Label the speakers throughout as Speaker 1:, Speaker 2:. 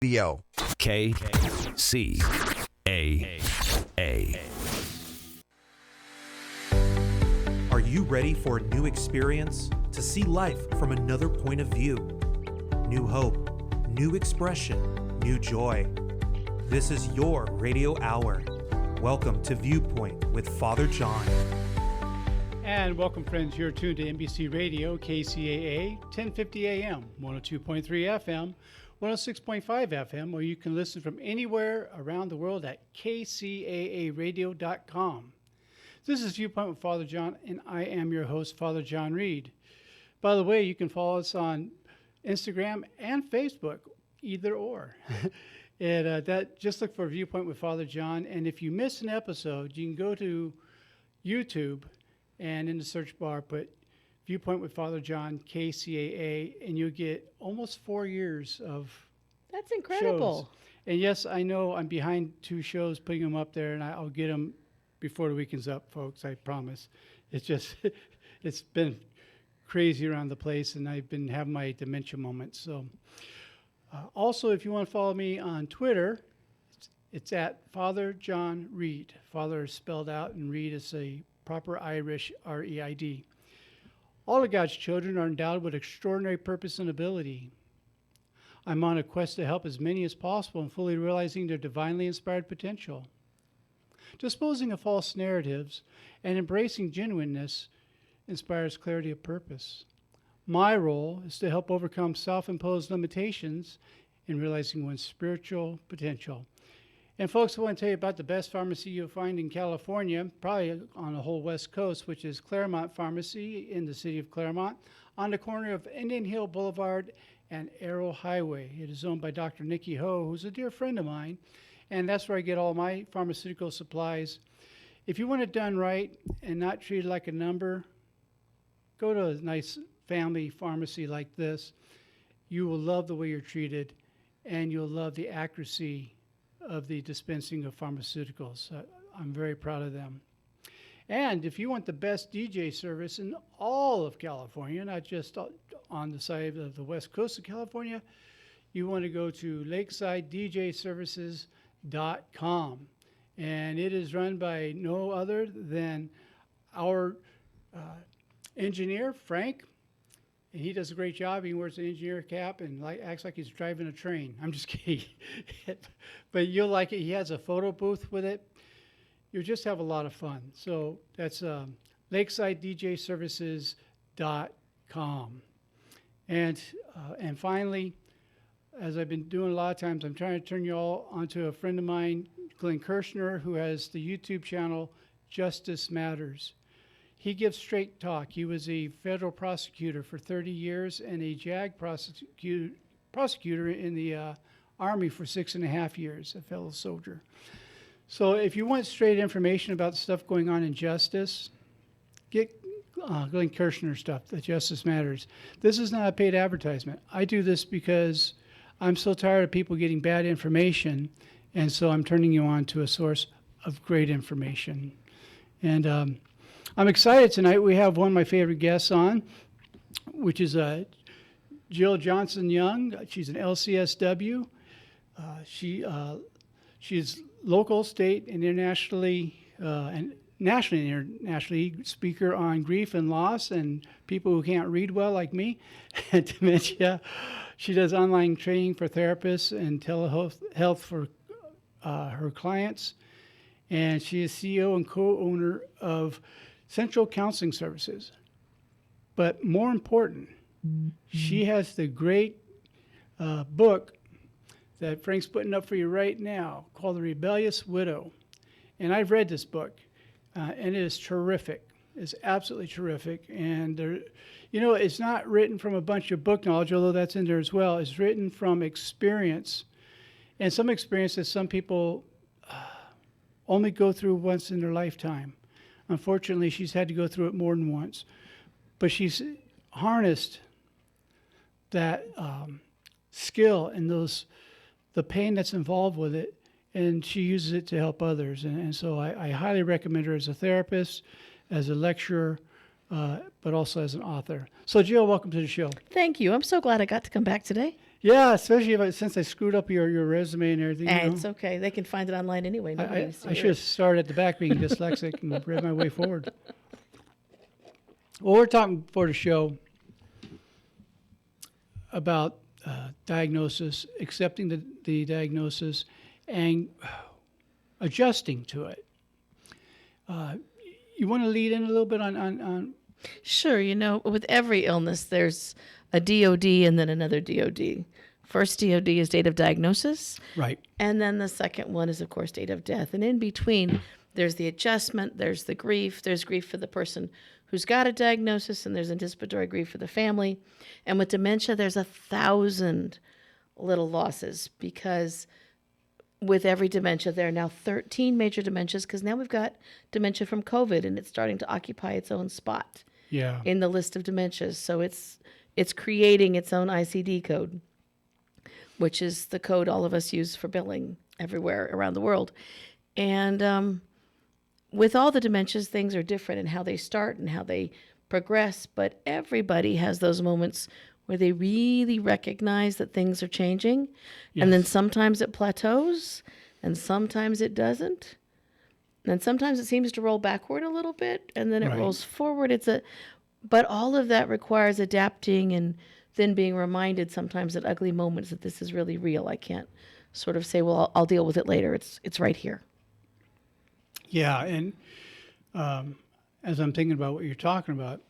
Speaker 1: KCAA.
Speaker 2: Are you ready for a new experience? To see life from another point of view? New hope, new expression, new joy. This is your radio hour. Welcome to Viewpoint with Father John.
Speaker 3: And welcome, friends. You're tuned to NBC Radio, KCAA, 1050 AM, 102.3 FM, 106.5 FM, or you can listen from anywhere around the world at kcaaradio.com. This is Viewpoint with Father John, and I am your host, Father John Reed. By the way, you can follow us on Instagram and Facebook, either or. Just look for Viewpoint with Father John, and if you miss an episode, you can go to YouTube and in the search bar put Viewpoint with Father John, KCAA, and you'll get almost 4 years of
Speaker 4: That's incredible.
Speaker 3: shows. And yes, I know I'm behind 2 shows putting them up there, and I'll get them before the weekend's up, folks, I promise. It's just, it's been crazy around the place, and I've been having my dementia moments. So, also, if you want to follow me on Twitter, it's at Father John Reed. Father is spelled out, and Reed is a proper Irish R-E-I-D. All of God's children are endowed with extraordinary purpose and ability. I'm on a quest to help as many as possible in fully realizing their divinely inspired potential. Disposing of false narratives and embracing genuineness inspires clarity of purpose. My role is to help overcome self-imposed limitations in realizing one's spiritual potential. And folks, I want to tell you about the best pharmacy you'll find in California, probably on the whole West Coast, which is Claremont Pharmacy in the city of Claremont, on the corner of Indian Hill Boulevard and Arrow Highway. It is owned by Dr. Nikki Ho, who's a dear friend of mine, and that's where I get all my pharmaceutical supplies. If you want it done right and not treated like a number, go to a nice family pharmacy like this. You will love the way you're treated, and you'll love the accuracy of the dispensing of pharmaceuticals. I'm very proud of them. And if you want the best DJ service in all of California, not just on the side of the west coast of California, you want to go to lakesidedjservices.com. And it is run by no other than our engineer, Frank. And he does a great job. He wears an engineer cap and acts like he's driving a train. I'm just kidding. But you'll like it. He has a photo booth with it. You'll just have a lot of fun. So that's lakesidedjservices.com. And finally, as I've been doing a lot of times, I'm trying to turn you all onto a friend of mine, Glenn Kirshner, who has the YouTube channel Justice Matters. He gives straight talk. He was a federal prosecutor for 30 years and a JAG prosecutor in the Army for 6.5 years, a fellow soldier. So if you want straight information about stuff going on in justice, get Glenn Kirshner stuff, the Justice Matters. This is not a paid advertisement. I do this because I'm so tired of people getting bad information, and so I'm turning you on to a source of great information. And I'm excited tonight. We have one of my favorite guests on, which is Jill Johnson-Young. She's an LCSW. She's local, state, and internationally, and nationally and internationally speaker on grief and loss and people who can't read well like me and dementia. She does online training for therapists and telehealth for her clients. And she is CEO and co-owner of Central Counseling Services. But more important, she has the great book that Frank's putting up for you right now called The Rebellious Widow. And I've read this book, and it is terrific. It's absolutely terrific. And there, it's not written from a bunch of book knowledge, although that's in there as well. It's written from experience, and some experience that some people only go through once in their lifetime. Unfortunately, she's had to go through it more than once. But she's harnessed that skill and the pain that's involved with it, and she uses it to help others. And so I highly recommend her as a therapist, as a lecturer, but also as an author. So Jill, welcome to the show.
Speaker 4: Thank you. I'm so glad I got to come back today.
Speaker 3: Yeah, especially since I screwed up your resume and everything.
Speaker 1: And it's okay. They can find it online anyway. Nobody needs to
Speaker 3: I
Speaker 1: hear
Speaker 3: should
Speaker 1: it.
Speaker 3: have started at the back being dyslexic and read my way forward. Well, we're talking before the show about diagnosis, accepting the diagnosis, and adjusting to it. You want to lead in a little bit on
Speaker 1: Sure, with every illness, there's a DOD and then another DOD. First DOD is date of diagnosis,
Speaker 3: right?
Speaker 1: and then the second one is, of course, date of death. And in between, there's the adjustment, there's the grief, there's grief for the person who's got a diagnosis, and there's anticipatory grief for the family. And with dementia, there's 1,000 little losses because with every dementia, there are now 13 major dementias because now we've got dementia from COVID, and it's starting to occupy its own spot in the list of dementias. So it's creating its own ICD code, which is the code all of us use for billing everywhere around the world. And with all the dementias, things are different in how they start and how they progress, but everybody has those moments where they really recognize that things are changing.
Speaker 3: Yes.
Speaker 1: And then sometimes it plateaus, and sometimes it doesn't. And sometimes it seems to roll backward a little bit, and then it
Speaker 3: Right.
Speaker 1: rolls forward. But all of that requires adapting and then being reminded sometimes at ugly moments that this is really real. I can't sort of say, well, I'll deal with it later. It's right here.
Speaker 3: Yeah, and as I'm thinking about what you're talking about,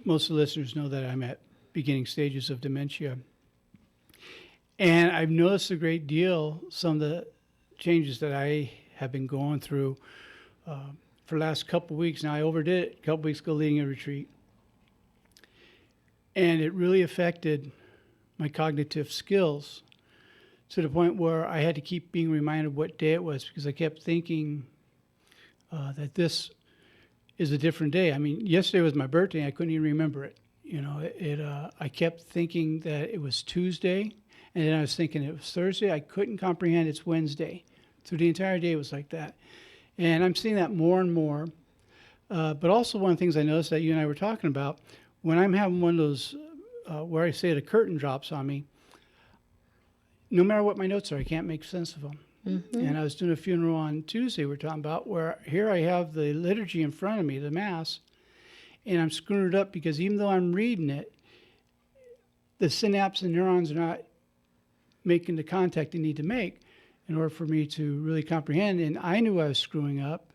Speaker 3: most of the listeners know that I'm at beginning stages of dementia. And I've noticed a great deal, some of the changes that I have been going through for the last couple of weeks. Now, I overdid it a couple weeks ago leading a retreat. And it really affected my cognitive skills to the point where I had to keep being reminded what day it was because I kept thinking that this is a different day. I mean, yesterday was my birthday. I couldn't even remember it. I kept thinking that it was Tuesday, and then I was thinking it was Thursday. I couldn't comprehend it's Wednesday. Through the entire day, it was like that. And I'm seeing that more and more. But also one of the things I noticed that you and I were talking about, when I'm having one of those where I say the curtain drops on me, no matter what my notes are, I can't make sense of them. Mm-hmm. And I was doing a funeral on Tuesday we're talking about where here I have the liturgy in front of me, the Mass, and I'm screwing it up because even though I'm reading it, the synapses and neurons are not making the contact they need to make in order for me to really comprehend. And I knew I was screwing up.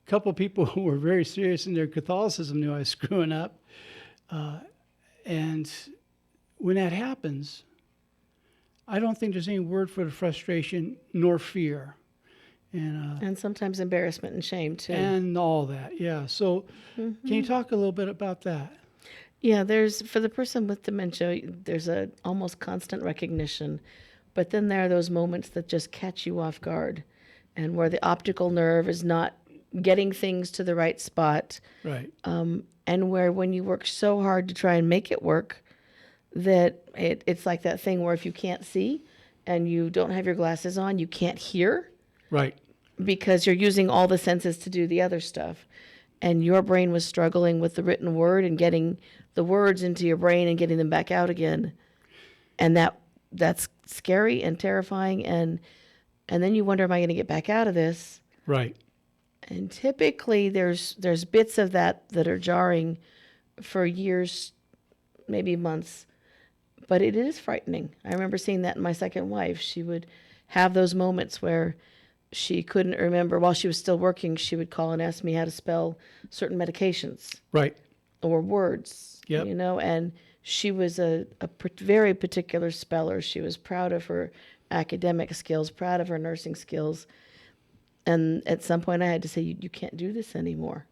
Speaker 3: A couple of people who were very serious in their Catholicism knew I was screwing up. And when that happens, I don't think there's any word for the frustration nor fear.
Speaker 1: And sometimes embarrassment and shame, too.
Speaker 3: And all that, yeah. So can you talk a little bit about that?
Speaker 1: Yeah, for the person with dementia, there's a almost constant recognition. But then there are those moments that just catch you off guard and where the optical nerve is not getting things to the right spot.
Speaker 3: Right.
Speaker 1: And where when you work so hard to try and make it work, that it's like that thing where if you can't see and you don't have your glasses on, you can't hear.
Speaker 3: Right.
Speaker 1: Because you're using all the senses to do the other stuff. And your brain was struggling with the written word and getting the words into your brain and getting them back out again. And that's scary and terrifying. And then you wonder, am I going to get back out of this?
Speaker 3: Right.
Speaker 1: And typically there's bits of that are jarring for years, maybe months. But it is frightening. I remember seeing that in my second wife. She would have those moments where she couldn't remember. While she was still working, she would call and ask me how to spell certain medications.
Speaker 3: Right.
Speaker 1: Or words.
Speaker 3: Yep.
Speaker 1: And she was a very particular speller. She was proud of her academic skills, proud of her nursing skills. And at some point I had to say, you can't do this anymore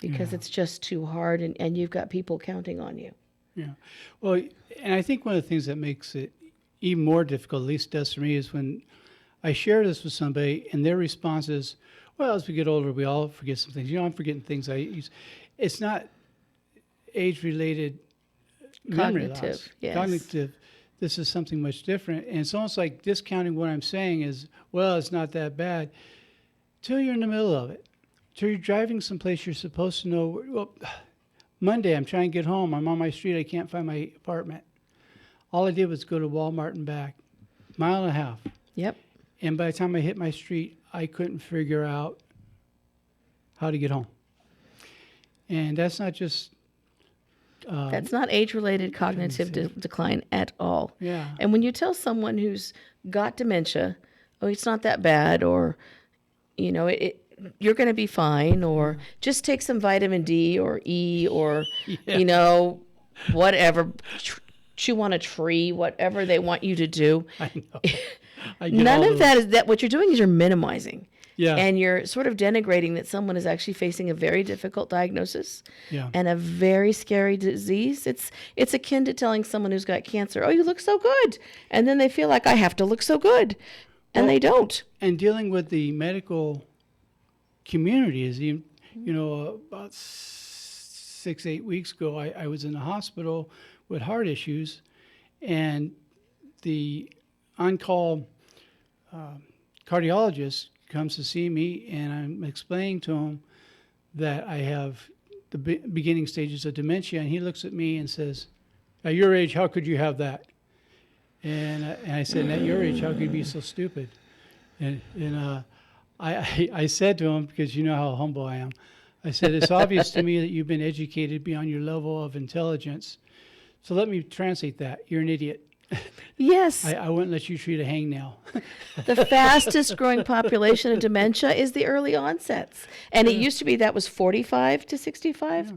Speaker 1: because it's just too hard and you've got people counting on you.
Speaker 3: Yeah. Well, and I think one of the things that makes it even more difficult, at least it does for me, is when I share this with somebody and their response is, well, as we get older, we all forget some things. I'm forgetting things I use. It's not age-related memory loss.
Speaker 1: Cognitive, yes.
Speaker 3: Cognitive. This is something much different. And it's almost like discounting what I'm saying is, well, it's not that bad, till you're in the middle of it. Till you're driving someplace you're supposed to know, well, Monday, I'm trying to get home. I'm on my street. I can't find my apartment. All I did was go to Walmart and back, mile and a half.
Speaker 1: Yep.
Speaker 3: And by the time I hit my street, I couldn't figure out how to get home. And that's not just...
Speaker 1: That's not age-related cognitive decline at all.
Speaker 3: Yeah.
Speaker 1: And when you tell someone who's got dementia, oh, it's not that bad, or, you're going to be fine, or just take some vitamin D or E, or, whatever, chew on a tree, whatever they want you to do.
Speaker 3: I know. I get
Speaker 1: None
Speaker 3: all
Speaker 1: of
Speaker 3: those.
Speaker 1: that is that. What you're doing is you're minimizing.
Speaker 3: Yeah.
Speaker 1: And you're sort of denigrating that someone is actually facing a very difficult diagnosis
Speaker 3: Yeah.
Speaker 1: and a very scary disease. It's akin to telling someone who's got cancer, oh, you look so good. And then they feel like, I have to look so good. And they don't.
Speaker 3: And dealing with the medical community is, about 6-8 weeks ago, I was in the hospital with heart issues, and the on-call cardiologist comes to see me, and I'm explaining to him that I have the beginning stages of dementia, and he looks at me and says, at your age, how could you have that? And I said, at your age, how could you be so stupid? And I said to him, because you know how humble I am, I said, it's obvious to me that you've been educated beyond your level of intelligence. So let me translate that. You're an idiot.
Speaker 1: Yes.
Speaker 3: I wouldn't let you treat a hangnail.
Speaker 1: The fastest growing population of dementia is the early onsets. And it used to be that was 45 to 65. Yeah.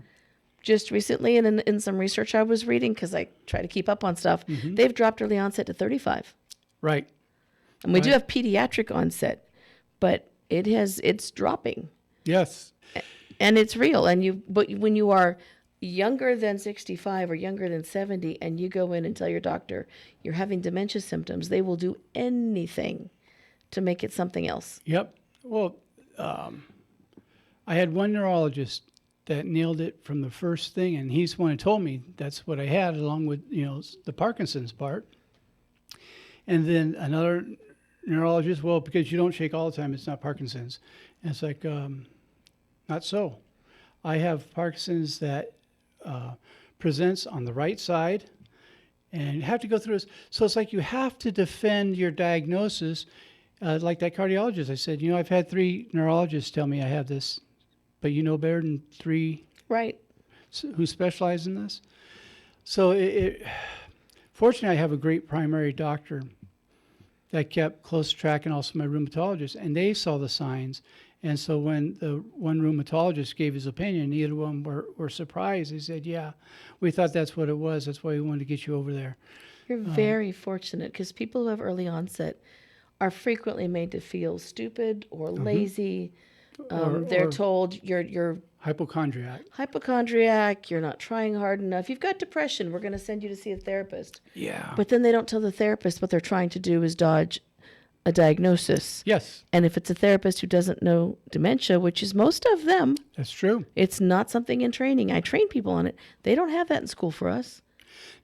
Speaker 1: Just recently, and in some research I was reading, because I try to keep up on stuff, they've dropped early onset to 35.
Speaker 3: Right.
Speaker 1: And we do have pediatric onset, but it's dropping.
Speaker 3: Yes.
Speaker 1: And it's real. But when you are younger than 65 or younger than 70, and you go in and tell your doctor you're having dementia symptoms, they will do anything to make it something else.
Speaker 3: Yep. Well, I had one neurologist that nailed it from the first thing, and he's the one who told me that's what I had, along with the Parkinson's part. And then another neurologist, well, because you don't shake all the time, it's not Parkinson's. And it's like, not so. I have Parkinson's that presents on the right side, and you have to go through this. So it's like you have to defend your diagnosis. Like that cardiologist, I said, I've had 3 neurologists tell me I have this, but you know better than 3
Speaker 1: Right.
Speaker 3: who specialize in this. So fortunately, I have a great primary doctor that kept close track, and also my rheumatologist, and they saw the signs. And so when the one rheumatologist gave his opinion, neither one were surprised. They said, yeah, we thought that's what it was. That's why we wanted to get you over there.
Speaker 1: You're very fortunate, because people who have early onset are frequently made to feel stupid or lazy. They're told you're hypochondriac, you're not trying hard enough. You've got depression, we're going to send you to see a therapist.
Speaker 3: Yeah.
Speaker 1: But then they don't tell the therapist what they're trying to do is dodge a diagnosis.
Speaker 3: Yes.
Speaker 1: And if it's a therapist who doesn't know dementia, which is most of them,
Speaker 3: That's true.
Speaker 1: it's not something in training. I train people on it. They don't have that in school for us.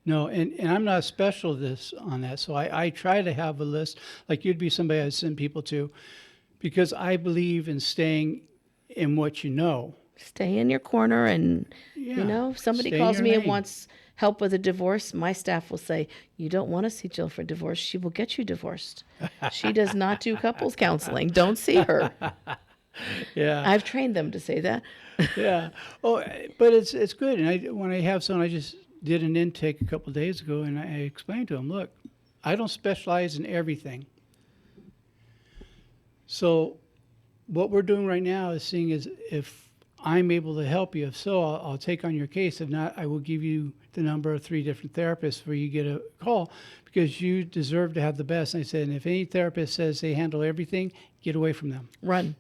Speaker 3: No, and I'm not a specialist on that. So I try to have a list, like you'd be somebody I'd send people to, because I believe in staying in what you know.
Speaker 1: Stay in your corner, and if somebody
Speaker 3: Stay in
Speaker 1: calls
Speaker 3: your
Speaker 1: me and
Speaker 3: lane.
Speaker 1: wants help with a divorce, my staff will say, you don't want to see Jill for divorce. She will get you divorced. She does not do couples counseling. Don't see her.
Speaker 3: Yeah.
Speaker 1: I've trained them to say that.
Speaker 3: Yeah. Oh, but it's good. And when I have someone, I just did an intake a couple of days ago, and I explained to them, look, I don't specialize in everything. So what we're doing right now is seeing is if I'm able to help you. If so, I'll take on your case. If not, I will give you the number of 3 different therapists where you get a call, because you deserve to have the best. And I said, and if any therapist says they handle everything, get away from them.
Speaker 1: Run.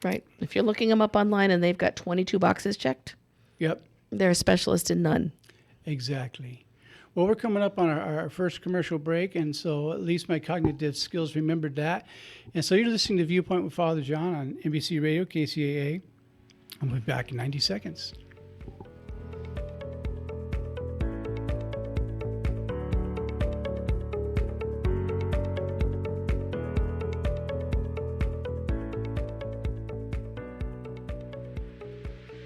Speaker 1: Right. If you're looking them up online and they've got 22 boxes checked,
Speaker 3: Yep,
Speaker 1: they're a specialist in none.
Speaker 3: exactly. Well, we're coming up on our first commercial break, and so at least my cognitive skills remembered that. And so you're listening to Viewpoint with Father John on NBC Radio, KCAA. I'll be back in 90 seconds.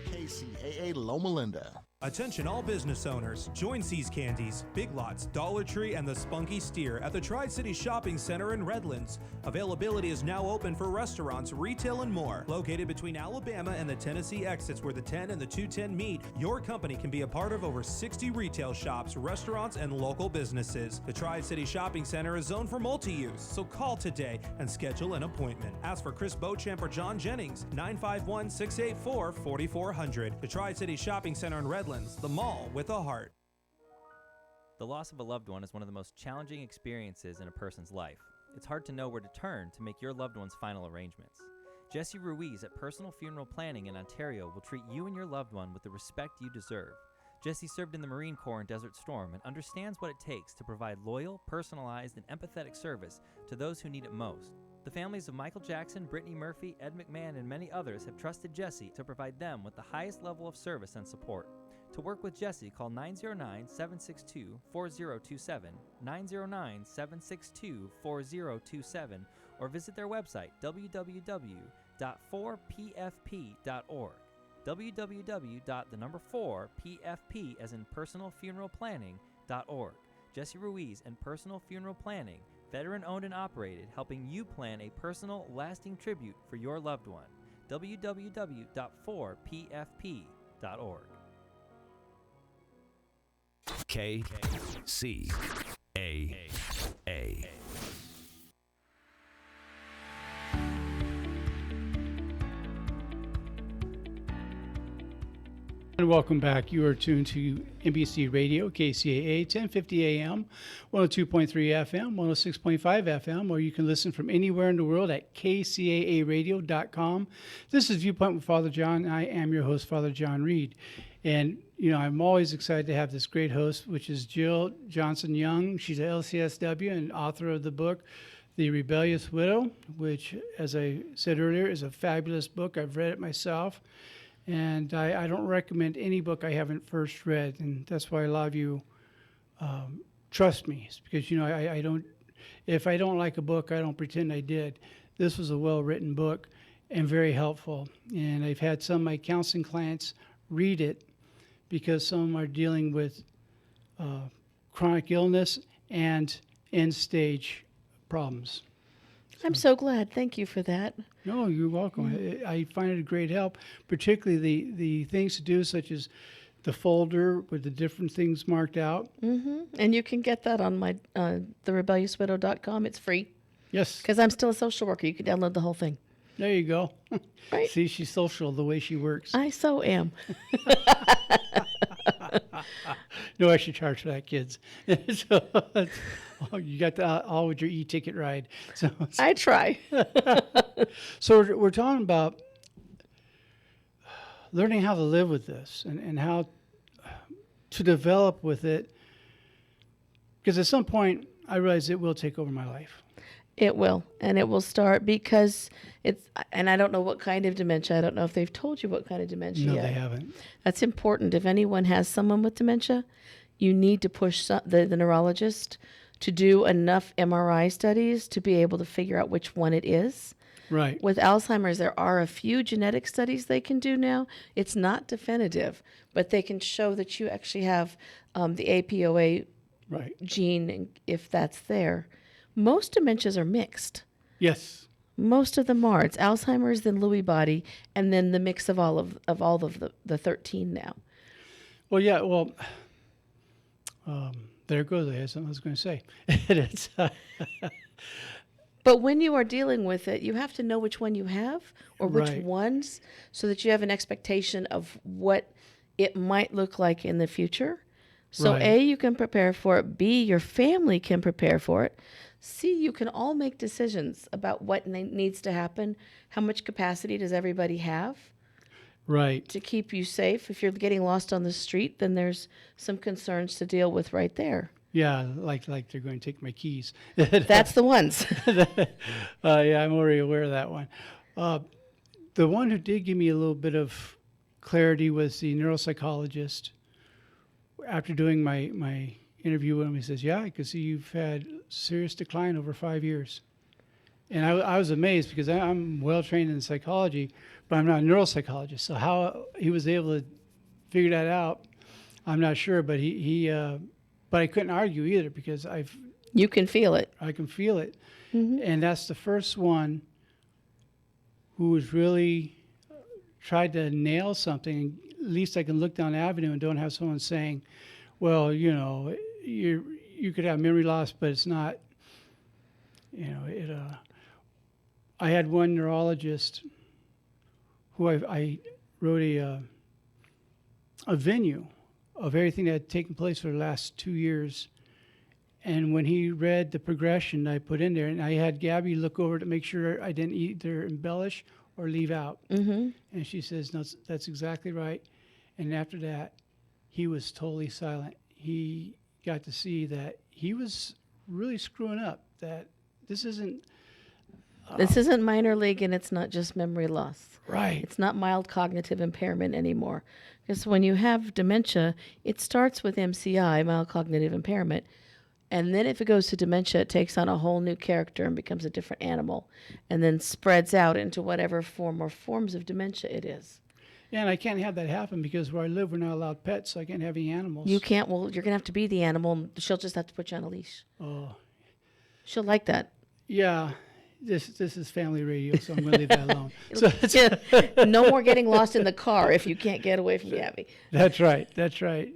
Speaker 4: KCAA Loma Linda.
Speaker 2: Attention all business owners, join C's Candies, Big Lots, Dollar Tree, and the Spunky Steer at the Tri-City Shopping Center in Redlands. Availability is now open for restaurants, retail, and more. Located between Alabama and the Tennessee exits where the 10 and the 210 meet, your company can be a part of over 60 retail shops, restaurants, and local businesses. The Tri-City Shopping Center is zoned for multi-use, so call today and schedule an appointment. Ask for Chris Beauchamp or John Jennings, 951-684-4400. The Tri-City Shopping Center in Redlands. The mall with a heart.
Speaker 4: The loss of a loved one is one of the most challenging experiences in a person's life. It's hard to know where to turn to make your loved one's final arrangements. Jesse Ruiz at Personal Funeral Planning in Ontario will treat you and your loved one with the respect you deserve. Jesse served in the Marine Corps in Desert Storm and understands what it takes to provide loyal, personalized, and empathetic service to those who need it most. The families of Michael Jackson, Brittany Murphy, Ed McMahon, and many others have trusted Jesse to provide them with the highest level of service and support. To work with Jesse, call 909-762-4027, 909-762-4027, or visit their website, www.4pfp.org, www.4pfp as in personalfuneralplanning.org. Jesse Ruiz and Personal Funeral Planning, veteran-owned and operated, helping you plan a personal, lasting tribute for your loved one. www.4pfp.org.
Speaker 5: KCAA.
Speaker 3: And welcome back. You are tuned to NBC Radio, KCAA, 1050 AM, 102.3 FM, 106.5 FM, or you can listen from anywhere in the world at kcaaradio.com. This is Viewpoint with Father John. I am your host, Father John Reed. And, you know, I'm always excited to have this great host, which is Jill Johnson Young. She's a LCSW and author of the book, The Rebellious Widow, which, as I said earlier, is a fabulous book. I've read it myself. And I don't recommend any book I haven't first read, and that's why a lot of you trust me. It's because, you know, I don't, if I don't like a book, I don't pretend I did. This was a well-written book and very helpful. And I've had some of my counseling clients read it because some are dealing with chronic illness and end-stage problems.
Speaker 1: I'm so glad. Thank you for that.
Speaker 3: No, you're welcome. I find it a great help, particularly the things to do, such as the folder with the different things marked out.
Speaker 1: Mm-hmm. And you can get that on my therebelliouswidow.com. It's free.
Speaker 3: Yes.
Speaker 1: Because I'm still a social worker. You can download the whole thing.
Speaker 3: There you go.
Speaker 1: Right.
Speaker 3: See, she's social the way she works.
Speaker 1: I so am.
Speaker 3: No extra charge for that, kids. So, you got all with your e-ticket ride. So
Speaker 1: I try.
Speaker 3: So we're talking about learning how to live with this and how to develop with it. Because at some point, I realize it will take over my life.
Speaker 1: It will, and it will start because it's, and I don't know what kind of dementia. I don't know if they've told you what kind of dementia
Speaker 3: No,
Speaker 1: yet.
Speaker 3: they haven't.
Speaker 1: That's important. If anyone has someone with dementia, you need to push the neurologist to do enough MRI studies to be able to figure out which one it is.
Speaker 3: Right.
Speaker 1: With Alzheimer's, there are a few genetic studies they can do now. It's not definitive, but they can show that you actually have the APOA
Speaker 3: Right.
Speaker 1: gene, if that's there. Most dementias are mixed.
Speaker 3: Yes.
Speaker 1: Most of them are. It's Alzheimer's, then Lewy body, and then the mix of all of the 13 now.
Speaker 3: Well, yeah. Well, there goes. I had something I was going to say. It's,
Speaker 1: But when you are dealing with it, you have to know which one you have or which
Speaker 3: Right.
Speaker 1: ones, so that you have an expectation of what it might look like in the future. So
Speaker 3: Right.
Speaker 1: A, you can prepare for it. B, your family can prepare for it. C, you can all make decisions about what needs to happen. How much capacity does everybody have
Speaker 3: right.
Speaker 1: to keep you safe? If you're getting lost on the street, then there's some concerns to deal with right there.
Speaker 3: Yeah, like they're going to take my keys.
Speaker 1: That's the ones.
Speaker 3: Yeah, I'm already aware of that one. The one who did give me a little bit of clarity was the neuropsychologist. After doing my interview with him, he says, yeah, I can see you've had serious decline over 5 years. And I was amazed because I'm well-trained in psychology, but I'm not a neuropsychologist. So how he was able to figure that out, I'm not sure, but but I couldn't argue either because
Speaker 1: You can feel it.
Speaker 3: I can feel it. And that's the first one who was really tried to nail something. At least I can look down the avenue and don't have someone saying, well, you could have memory loss, but it's not, I had one neurologist who I wrote a venue of everything that had taken place for the last 2 years. And when he read the progression I put in there, and I had Gabby look over to make sure I didn't either embellish or leave out. And she says, no, that's exactly right. And after that, he was totally silent. He got to see that he was really screwing up, that this isn't...
Speaker 1: This isn't minor league, and it's not just memory loss.
Speaker 3: Right.
Speaker 1: It's not mild cognitive impairment anymore. Because when you have dementia, it starts with MCI, mild cognitive impairment. And then if it goes to dementia, it takes on a whole new character and becomes a different animal, and then spreads out into whatever form or forms of dementia it is.
Speaker 3: Yeah, and I can't have that happen because where I live, we're not allowed pets, so I can't have any animals.
Speaker 1: You can't. Well, you're going to have to be the animal. She'll just have to put you on a leash.
Speaker 3: Oh.
Speaker 1: She'll like that.
Speaker 3: Yeah. This is family radio, so I'm going to leave that alone.
Speaker 1: No more getting lost in the car if you can't get away from Gabby.
Speaker 3: That's right.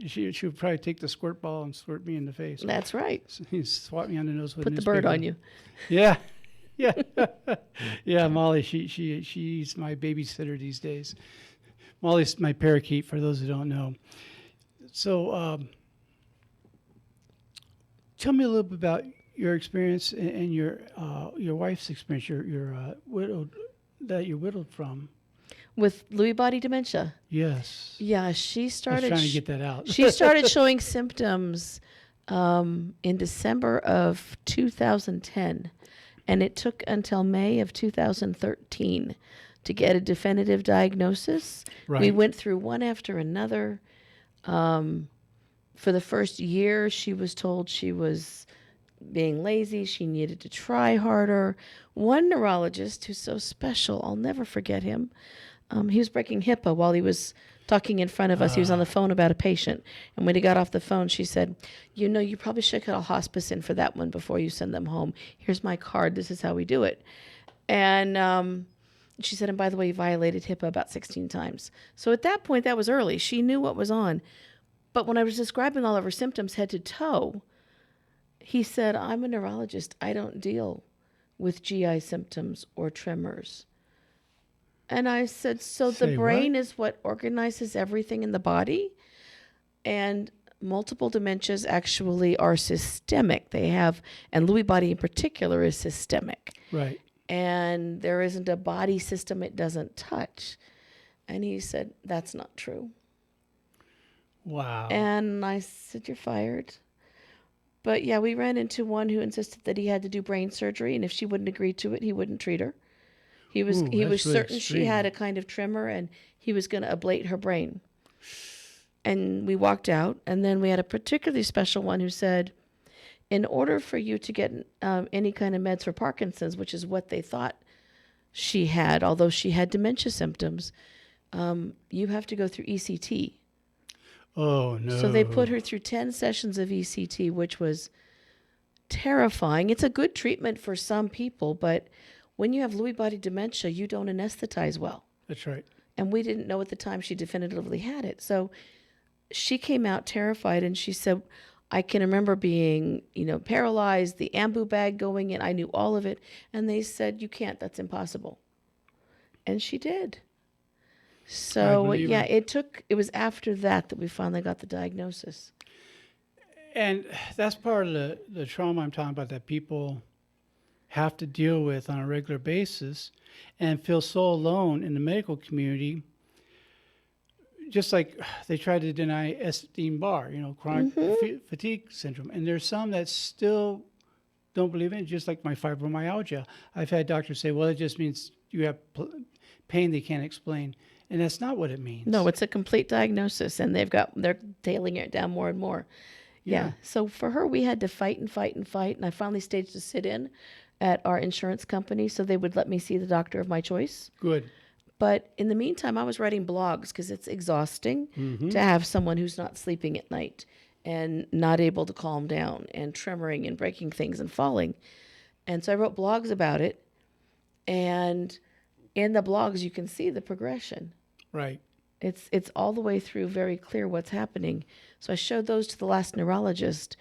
Speaker 3: She would probably take the squirt ball and squirt me in the face.
Speaker 1: That's right.
Speaker 3: Swat me on the nose with
Speaker 1: Put
Speaker 3: a
Speaker 1: the bird
Speaker 3: newspaper.
Speaker 1: on you.
Speaker 3: Yeah. Yeah, Molly, she's my babysitter these days. Molly's my parakeet, for those who don't know. So tell me a little bit about your experience and your wife's experience, your widowed, that you're widowed from.
Speaker 1: With Lewy body dementia.
Speaker 3: Yes.
Speaker 1: Yeah, she started...
Speaker 3: I was trying to get that out.
Speaker 1: She started showing symptoms in December of 2010, and it took until May of 2013 to get a definitive diagnosis.
Speaker 3: Right.
Speaker 1: We went through one after another. For the first year, she was told she was being lazy. She needed to try harder. One neurologist who's so special, I'll never forget him. He was breaking HIPAA while he was talking in front of us. He was on the phone about a patient. And when he got off the phone, she said, you probably should get a hospice in for that one before you send them home. Here's my card. This is how we do it. And she said, and by the way, you violated HIPAA about 16 times. So at that point, that was early. She knew what was on. But when I was describing all of her symptoms head to toe, he said, I'm a neurologist. I don't deal with GI symptoms or tremors. And I said, so the brain is what organizes everything in the body? And multiple dementias actually are systemic. They have, and Lewy body in particular is systemic.
Speaker 3: Right.
Speaker 1: And there isn't a body system it doesn't touch. And he said, that's not true.
Speaker 3: Wow.
Speaker 1: And I said, you're fired. But yeah, we ran into one who insisted that he had to do brain surgery, and if she wouldn't agree to it, he wouldn't treat her. He was
Speaker 3: really
Speaker 1: certain she
Speaker 3: extreme.
Speaker 1: had a kind of tremor, and he was going to ablate her brain. And we walked out, and then we had a particularly special one who said, in order for you to get any kind of meds for Parkinson's, which is what they thought she had, although she had dementia symptoms, you have to go through ECT.
Speaker 3: Oh, no.
Speaker 1: So they put her through 10 sessions of ECT, which was terrifying. It's a good treatment for some people, but when you have Lewy body dementia, you don't anesthetize well.
Speaker 3: That's right.
Speaker 1: And we didn't know at the time she definitively had it. So she came out terrified, and she said, I can remember being, paralyzed, the ambu bag going in. I knew all of it. And they said, you can't, that's impossible. And she did. So, yeah, it was after that we finally got the diagnosis.
Speaker 3: And that's part of the trauma I'm talking about that people have to deal with on a regular basis and feel so alone in the medical community. Just like they try to deny Epstein-Barr, chronic fatigue syndrome. And there's some that still don't believe in it, just like my fibromyalgia. I've had doctors say, well, it just means you have pain they can't explain. And that's not what it means.
Speaker 1: No, it's a complete diagnosis, and they're tailing it down more and more. Yeah. So for her, we had to fight and fight and fight, and I finally staged a sit-in at our insurance company so they would let me see the doctor of my choice.
Speaker 3: Good.
Speaker 1: But in the meantime, I was writing blogs because it's exhausting to have someone who's not sleeping at night and not able to calm down and tremoring and breaking things and falling. And so I wrote blogs about it. And in the blogs, you can see the progression.
Speaker 3: Right.
Speaker 1: It's all the way through very clear what's happening. So I showed those to the last neurologist,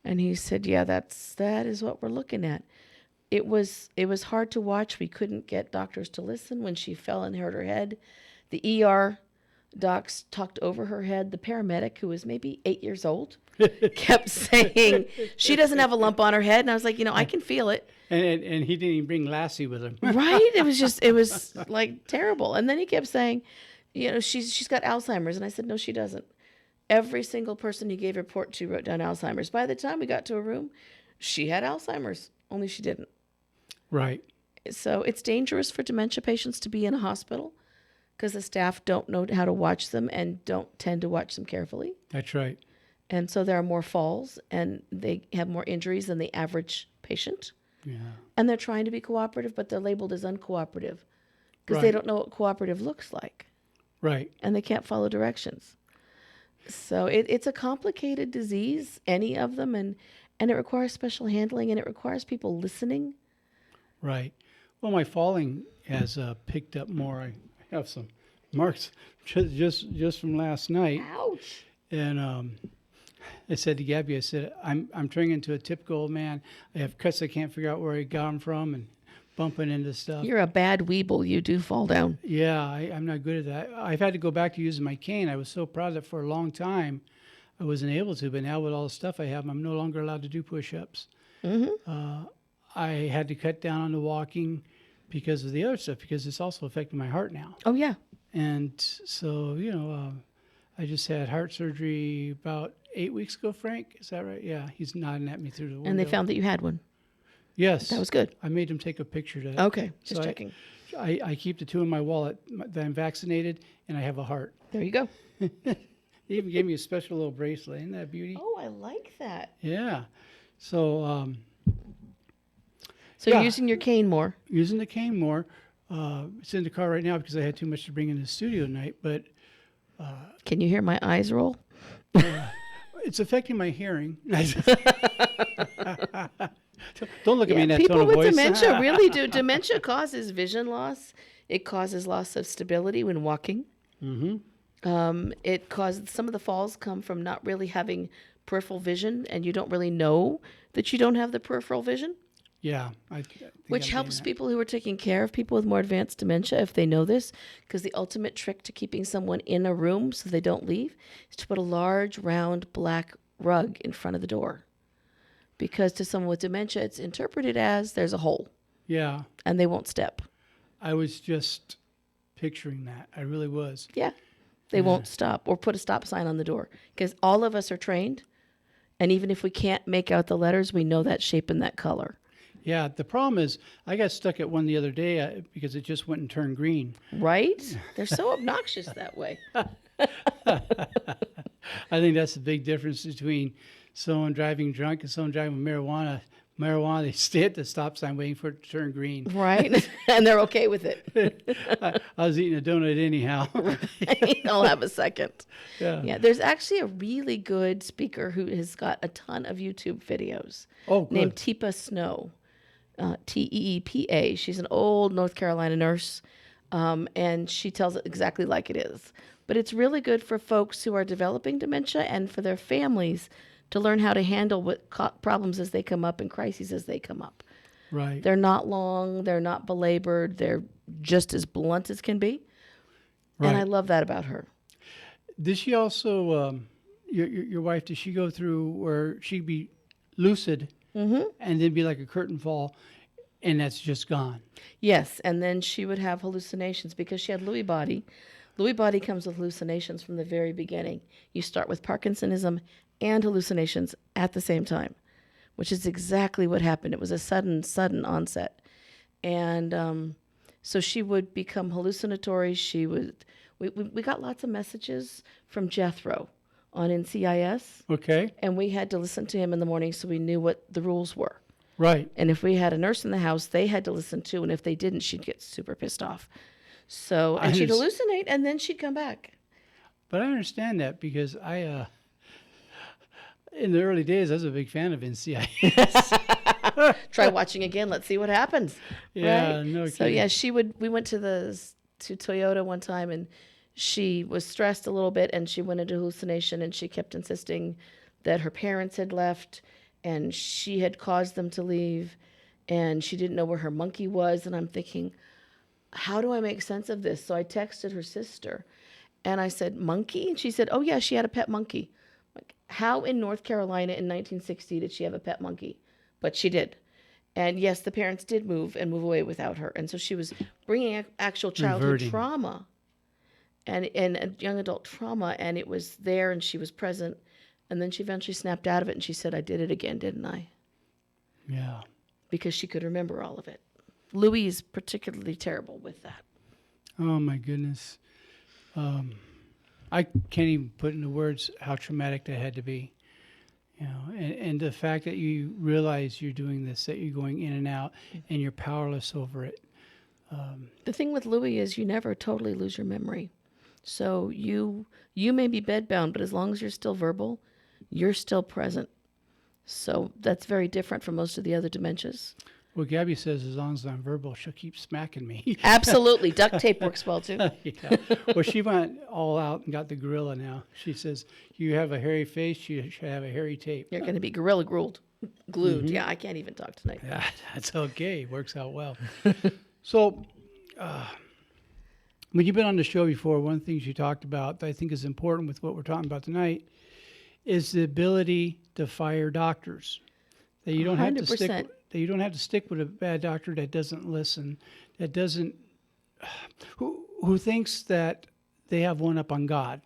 Speaker 1: and he said, "Yeah, that is what we're looking at." It was hard to watch. We couldn't get doctors to listen when she fell and hurt her head. The ER docs talked over her head. The paramedic, who was maybe 8 years old, kept saying, "She doesn't have a lump on her head." And I was like, I can feel it.
Speaker 3: And he didn't even bring Lassie with him.
Speaker 1: Right? It was like terrible. And then he kept saying, she's got Alzheimer's. And I said, no, she doesn't. Every single person he gave a report to wrote down Alzheimer's. By the time we got to a room, she had Alzheimer's, only she didn't.
Speaker 3: Right.
Speaker 1: So it's dangerous for dementia patients to be in a hospital because the staff don't know how to watch them and don't tend to watch them carefully.
Speaker 3: That's right.
Speaker 1: And so there are more falls and they have more injuries than the average patient.
Speaker 3: Yeah.
Speaker 1: And they're trying to be cooperative, but they're labeled as uncooperative because they don't know what cooperative looks like.
Speaker 3: Right.
Speaker 1: And they can't follow directions. So it's a complicated disease, any of them, and it requires special handling, and it requires people listening.
Speaker 3: Right. Well, my falling has picked up more. I have some marks just from last night.
Speaker 1: Ouch.
Speaker 3: And I said to Gabby, I said, I'm turning into a typical old man. I have cuts I can't figure out where I got them from and bumping into stuff.
Speaker 1: You're a bad weeble. You do fall down.
Speaker 3: Yeah, I'm not good at that. I've had to go back to using my cane. I was so proud of it for a long time. I wasn't able to, but now with all the stuff I have, I'm no longer allowed to do push-ups. I had to cut down on the walking because of the other stuff, because it's also affecting my heart now.
Speaker 1: Oh, yeah.
Speaker 3: And so, I just had heart surgery about 8 weeks ago, Frank. Is that right? Yeah, he's nodding at me through the window.
Speaker 1: And they found that you had one.
Speaker 3: Yes.
Speaker 1: That was good.
Speaker 3: I made him take a picture to
Speaker 1: Okay, just
Speaker 3: So
Speaker 1: checking.
Speaker 3: I keep the two in my wallet that I'm vaccinated, and I have a heart.
Speaker 1: There you go.
Speaker 3: They even gave me a special little bracelet. Isn't that beauty?
Speaker 1: Oh, I like that.
Speaker 3: Yeah. So
Speaker 1: So
Speaker 3: Yeah.
Speaker 1: you're using your cane more.
Speaker 3: using the cane more. It's in the car right now because I had too much to bring in the studio tonight, but
Speaker 1: Can you hear my eyes roll?
Speaker 3: it's affecting my hearing. Don't look at me in that
Speaker 1: people
Speaker 3: tone of
Speaker 1: with
Speaker 3: voice.
Speaker 1: dementia really do. Dementia causes vision loss. It causes loss of stability when walking. It causes some of the falls come from not really having peripheral vision, and you don't really know that you don't have the peripheral vision.
Speaker 3: Yeah. I think
Speaker 1: Which
Speaker 3: I'm
Speaker 1: helps
Speaker 3: getting
Speaker 1: people who are taking care of people with more advanced dementia if they know this, because the ultimate trick to keeping someone in a room so they don't leave is to put a large, round, black rug in front of the door. Because to someone with dementia, it's interpreted as there's a hole
Speaker 3: that. Yeah.
Speaker 1: and they won't step.
Speaker 3: I was just picturing that. I really was.
Speaker 1: Yeah, they won't stop or put a stop sign on the door, because all of us are trained. And even if we can't make out the letters, we know that shape and that color.
Speaker 3: Yeah. The problem is I got stuck at one the other day because it just went and turned green.
Speaker 1: Right? They're so obnoxious that way.
Speaker 3: I think that's the big difference between someone driving drunk and someone driving with marijuana. Marijuana, they stay at the stop sign waiting for it to turn green.
Speaker 1: Right? And they're okay with it.
Speaker 3: I was eating a donut anyhow.
Speaker 1: I'll have a second.
Speaker 3: Yeah.
Speaker 1: Yeah, there's actually a really good speaker who has got a ton of YouTube videos
Speaker 3: Oh, good.
Speaker 1: named Teepa Snow, Teepa. She's an old North Carolina nurse, and she tells it exactly like it is. But it's really good for folks who are developing dementia and for their families to learn how to handle what problems as they come up and crises as they come up.
Speaker 3: Right.
Speaker 1: They're not long, they're not belabored, they're just as blunt as can be.
Speaker 3: Right.
Speaker 1: And I love that about her.
Speaker 3: Did she also, your wife, did she go through where she'd be lucid and then be like a curtain fall, and that's just gone?
Speaker 1: Yes, and then she would have hallucinations because she had Lewy body. Lewy body comes with hallucinations from the very beginning. You start with Parkinsonism and hallucinations at the same time, which is exactly what happened. It was a sudden onset. And so she would become hallucinatory. We got lots of messages from Jethro on NCIS,
Speaker 3: Okay.
Speaker 1: and we had to listen to him in the morning so we knew what the rules were.
Speaker 3: Right.
Speaker 1: And if we had a nurse in the house, they had to listen to, and if they didn't, she'd get super pissed off. So,
Speaker 3: I
Speaker 1: and she'd
Speaker 3: understand.
Speaker 1: hallucinate, and then she'd come back.
Speaker 3: But I understand that because in the early days, I was a big fan of NCIS.
Speaker 1: Try watching again. Let's see what happens.
Speaker 3: Yeah,
Speaker 1: Right?
Speaker 3: no
Speaker 1: So
Speaker 3: kidding.
Speaker 1: yeah, she would. We went to Toyota one time, and she was stressed a little bit, and she went into hallucination, and she kept insisting that her parents had left, and she had caused them to leave, and she didn't know where her monkey was. And I'm thinking, how do I make sense of this? So I texted her sister, and I said, "Monkey?" And she said, "Oh yeah, she had a pet monkey." Like, how in North Carolina in 1960 did she have a pet monkey? But she did. And yes, the parents did move away without her. And so she was bringing actual childhood
Speaker 3: Reverting.
Speaker 1: trauma and a young adult trauma, and it was there, and she was present. And then she eventually snapped out of it, and she said, "I did it again, didn't I?"
Speaker 3: Yeah.
Speaker 1: Because she could remember all of it. Louis is particularly terrible with that.
Speaker 3: Oh my goodness. I can't even put into words how traumatic that had to be. You know, and the fact that you realize you're doing this, that you're going in and out, and you're powerless over it.
Speaker 1: The thing with Louis is you never totally lose your memory. So you may be bedbound, but as long as you're still verbal, you're still present. So that's very different from most of the other dementias.
Speaker 3: Well, Gabby says as long as I'm verbal, she'll keep smacking me.
Speaker 1: Absolutely. Duct tape works well too.
Speaker 3: Yeah. Well, she went all out and got the gorilla now. She says, you have a hairy face, you should have a hairy tape.
Speaker 1: You're going to be gorilla glued. Yeah, I can't even talk tonight.
Speaker 3: Yeah, that's okay. Works out well. So, when you've been on the show before, one of the things you talked about that I think is important with what we're talking about tonight is the ability to fire doctors. That you don't have to
Speaker 1: 100%.
Speaker 3: stick with a bad doctor that doesn't listen, that doesn't who thinks that they have one up on God.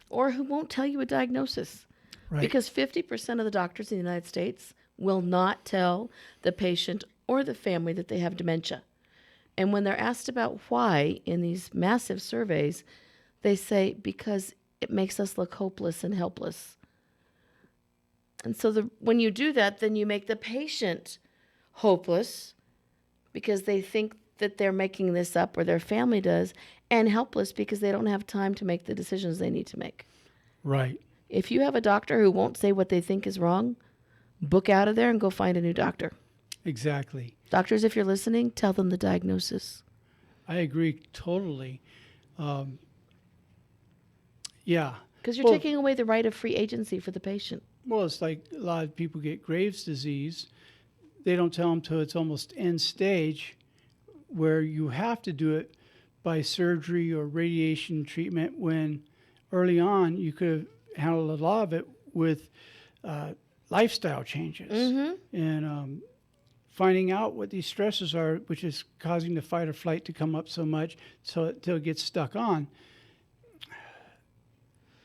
Speaker 1: Or who won't tell you a diagnosis.
Speaker 3: Right.
Speaker 1: Because 50% of the doctors in the United States will not tell the patient or the family that they have dementia. And when they're asked about why in these massive surveys, they say, because it makes us look hopeless and helpless. And so when you do that, then you make the patient hopeless because they think that they're making this up, or their family does, and helpless because they don't have time to make the decisions they need to make.
Speaker 3: Right.
Speaker 1: If you have a doctor who won't say what they think is wrong, book out of there and go find a new doctor.
Speaker 3: Exactly.
Speaker 1: Doctors, if you're listening, tell them the diagnosis.
Speaker 3: I agree totally. Yeah.
Speaker 1: Because you're
Speaker 3: Well-
Speaker 1: taking away the right of free agency for the patient.
Speaker 3: Well, it's like a lot of people get Graves' disease. They don't tell them till it's almost end stage, where you have to do it by surgery or radiation treatment, when early on you could have handled a lot of it with lifestyle changes and finding out what these stresses are, which is causing the fight or flight to come up so much till it gets stuck on.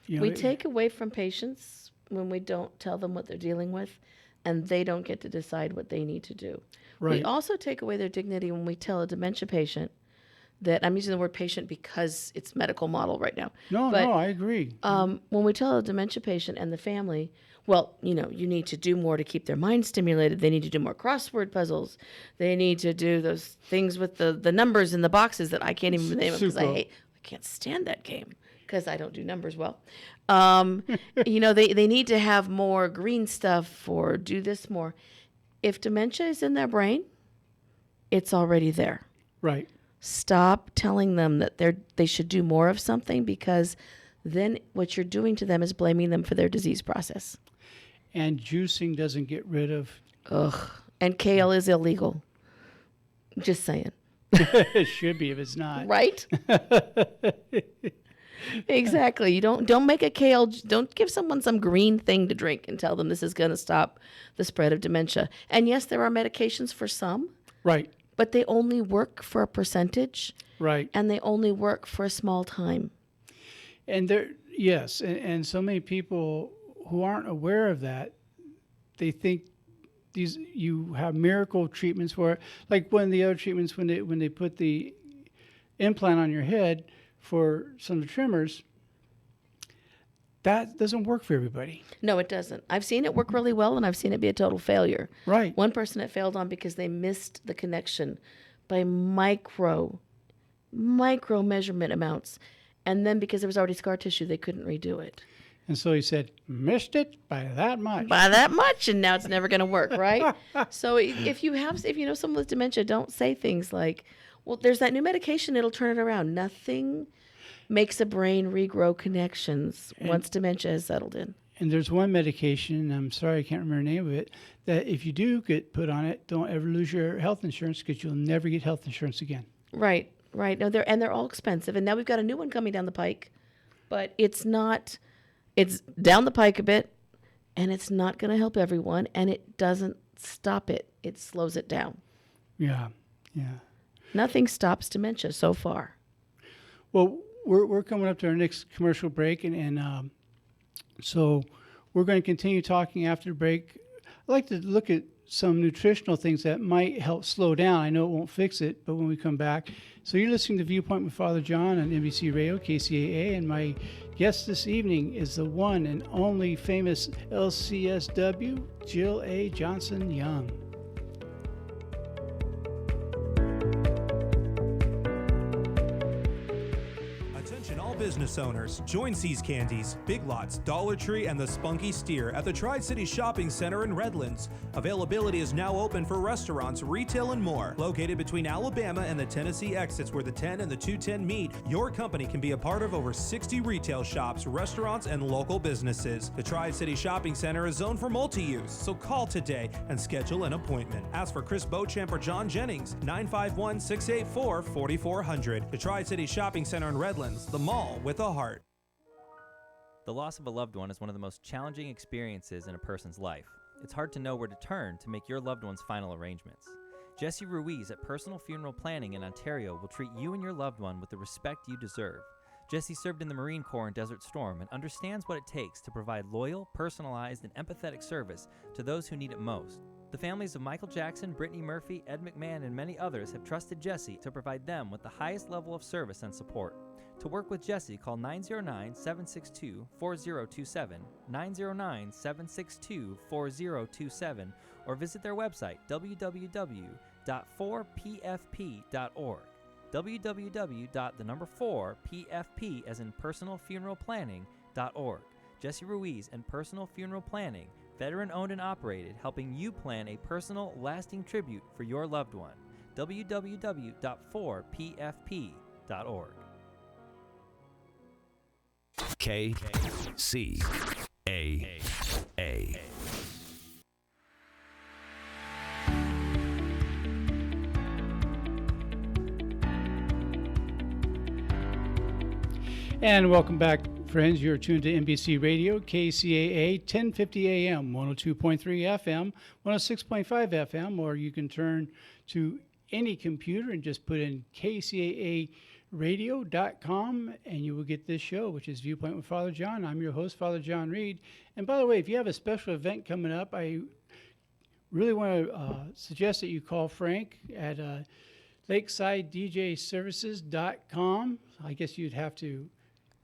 Speaker 3: You know,
Speaker 1: We take away from patients when we don't tell them what they're dealing with, and they don't get to decide what they need to do. We
Speaker 3: Right.
Speaker 1: also take away their dignity when we tell a dementia patient that, I'm using the word patient because it's medical model right now.
Speaker 3: No,
Speaker 1: But,
Speaker 3: I agree.
Speaker 1: when we tell a dementia patient and the family, well, you need to do more to keep their mind stimulated. They need to do more crossword puzzles. They need to do those things with the numbers in the boxes that I can't even name because I can't stand that game because I don't do numbers well. They need to have more green stuff or do this more. If dementia is in their brain, it's already there.
Speaker 3: Right.
Speaker 1: Stop telling them that they should do more of something, because then what you're doing to them is blaming them for their disease process.
Speaker 3: And juicing doesn't get rid of.
Speaker 1: Ugh. And kale is illegal. Just saying.
Speaker 3: It should be if it's not.
Speaker 1: Right? Exactly. You don't make a kale. Don't give someone some green thing to drink and tell them this is going to stop the spread of dementia. And yes, there are medications for some,
Speaker 3: Right.
Speaker 1: but they only work for a percentage,
Speaker 3: Right.
Speaker 1: and they only work for a small time.
Speaker 3: And and so many people who aren't aware of that, they think you have miracle treatments for it. Like one of the other treatments when they put the implant on your head for some of the tremors, that doesn't work for everybody.
Speaker 1: No, it doesn't. I've seen it work really well, and I've seen it be a total failure.
Speaker 3: Right.
Speaker 1: One person it failed on because they missed the connection by micro micro measurement amounts. And then because there was already scar tissue, they couldn't redo it.
Speaker 3: And so he said, missed it by that much.
Speaker 1: By that much, and now it's never going to work, right? So if you know someone with dementia, don't say things like, well, there's that new medication, it'll turn it around. Nothing makes a brain regrow connections once dementia has settled in.
Speaker 3: And there's one medication, I'm sorry I can't remember the name of it, that if you do get put on it, don't ever lose your health insurance because you'll never get health insurance again.
Speaker 1: Right. No, they're all expensive. And now we've got a new one coming down the pike, but it's down the pike a bit, and it's not going to help everyone, and it doesn't stop it. It slows it down.
Speaker 3: Yeah.
Speaker 1: Nothing stops dementia so far.
Speaker 3: Well, we're coming up to our next commercial break, and so we're going to continue talking after the break. I'd like to look at some nutritional things that might help slow down. I know it won't fix it, but when we come back. So you're listening to Viewpoint with Father John on NBC Radio, KCAA, and my guest this evening is the one and only famous LCSW, Jill A. Johnson Young.
Speaker 2: All business owners, join C's Candies, Big Lots, Dollar Tree, and the Spunky Steer at the Tri-City Shopping Center in Redlands. Availability is now open for restaurants, retail, and more. Located between Alabama and the Tennessee exits where the 10 and the 210 meet, your company can be a part of over 60 retail shops, restaurants, and local businesses. The Tri-City Shopping Center is zoned for multi-use, so call today and schedule an appointment. Ask for Chris Beauchamp or John Jennings, 951-684-4400. The Tri-City Shopping Center in Redlands, the mall with a heart.
Speaker 4: The loss of a loved one is one of the most challenging experiences in a person's life. It's hard to know where to turn to make your loved one's final arrangements. Jesse Ruiz at Personal Funeral Planning in Ontario will treat you and your loved one with the respect you deserve. Jesse served in the Marine Corps in Desert Storm and understands what it takes to provide loyal, personalized, and empathetic service to those who need it most. The families of Michael Jackson, Brittany Murphy, Ed McMahon, and many others have trusted Jesse to provide them with the highest level of service and support. To work with Jesse, call 909-762-4027, 909-762-4027, or visit their website, www.4pfp.org, www.4pfp as in personalfuneralplanning.org. Jesse Ruiz and Personal Funeral Planning, veteran-owned and operated, helping you plan a personal, lasting tribute for your loved one. www.4pfp.org.
Speaker 5: KCAA.
Speaker 3: And welcome back, friends. You're tuned to NBC Radio, KCAA, 1050 AM, 102.3 FM, 106.5 FM, or you can turn to any computer and just put in KCAAradio.com and you will get this show, which is Viewpoint with Father John. I'm your host, Father John Reed. And by the way, if you have a special event coming up, I really want to suggest that you call Frank at lakesidedjservices.com. I guess you'd have to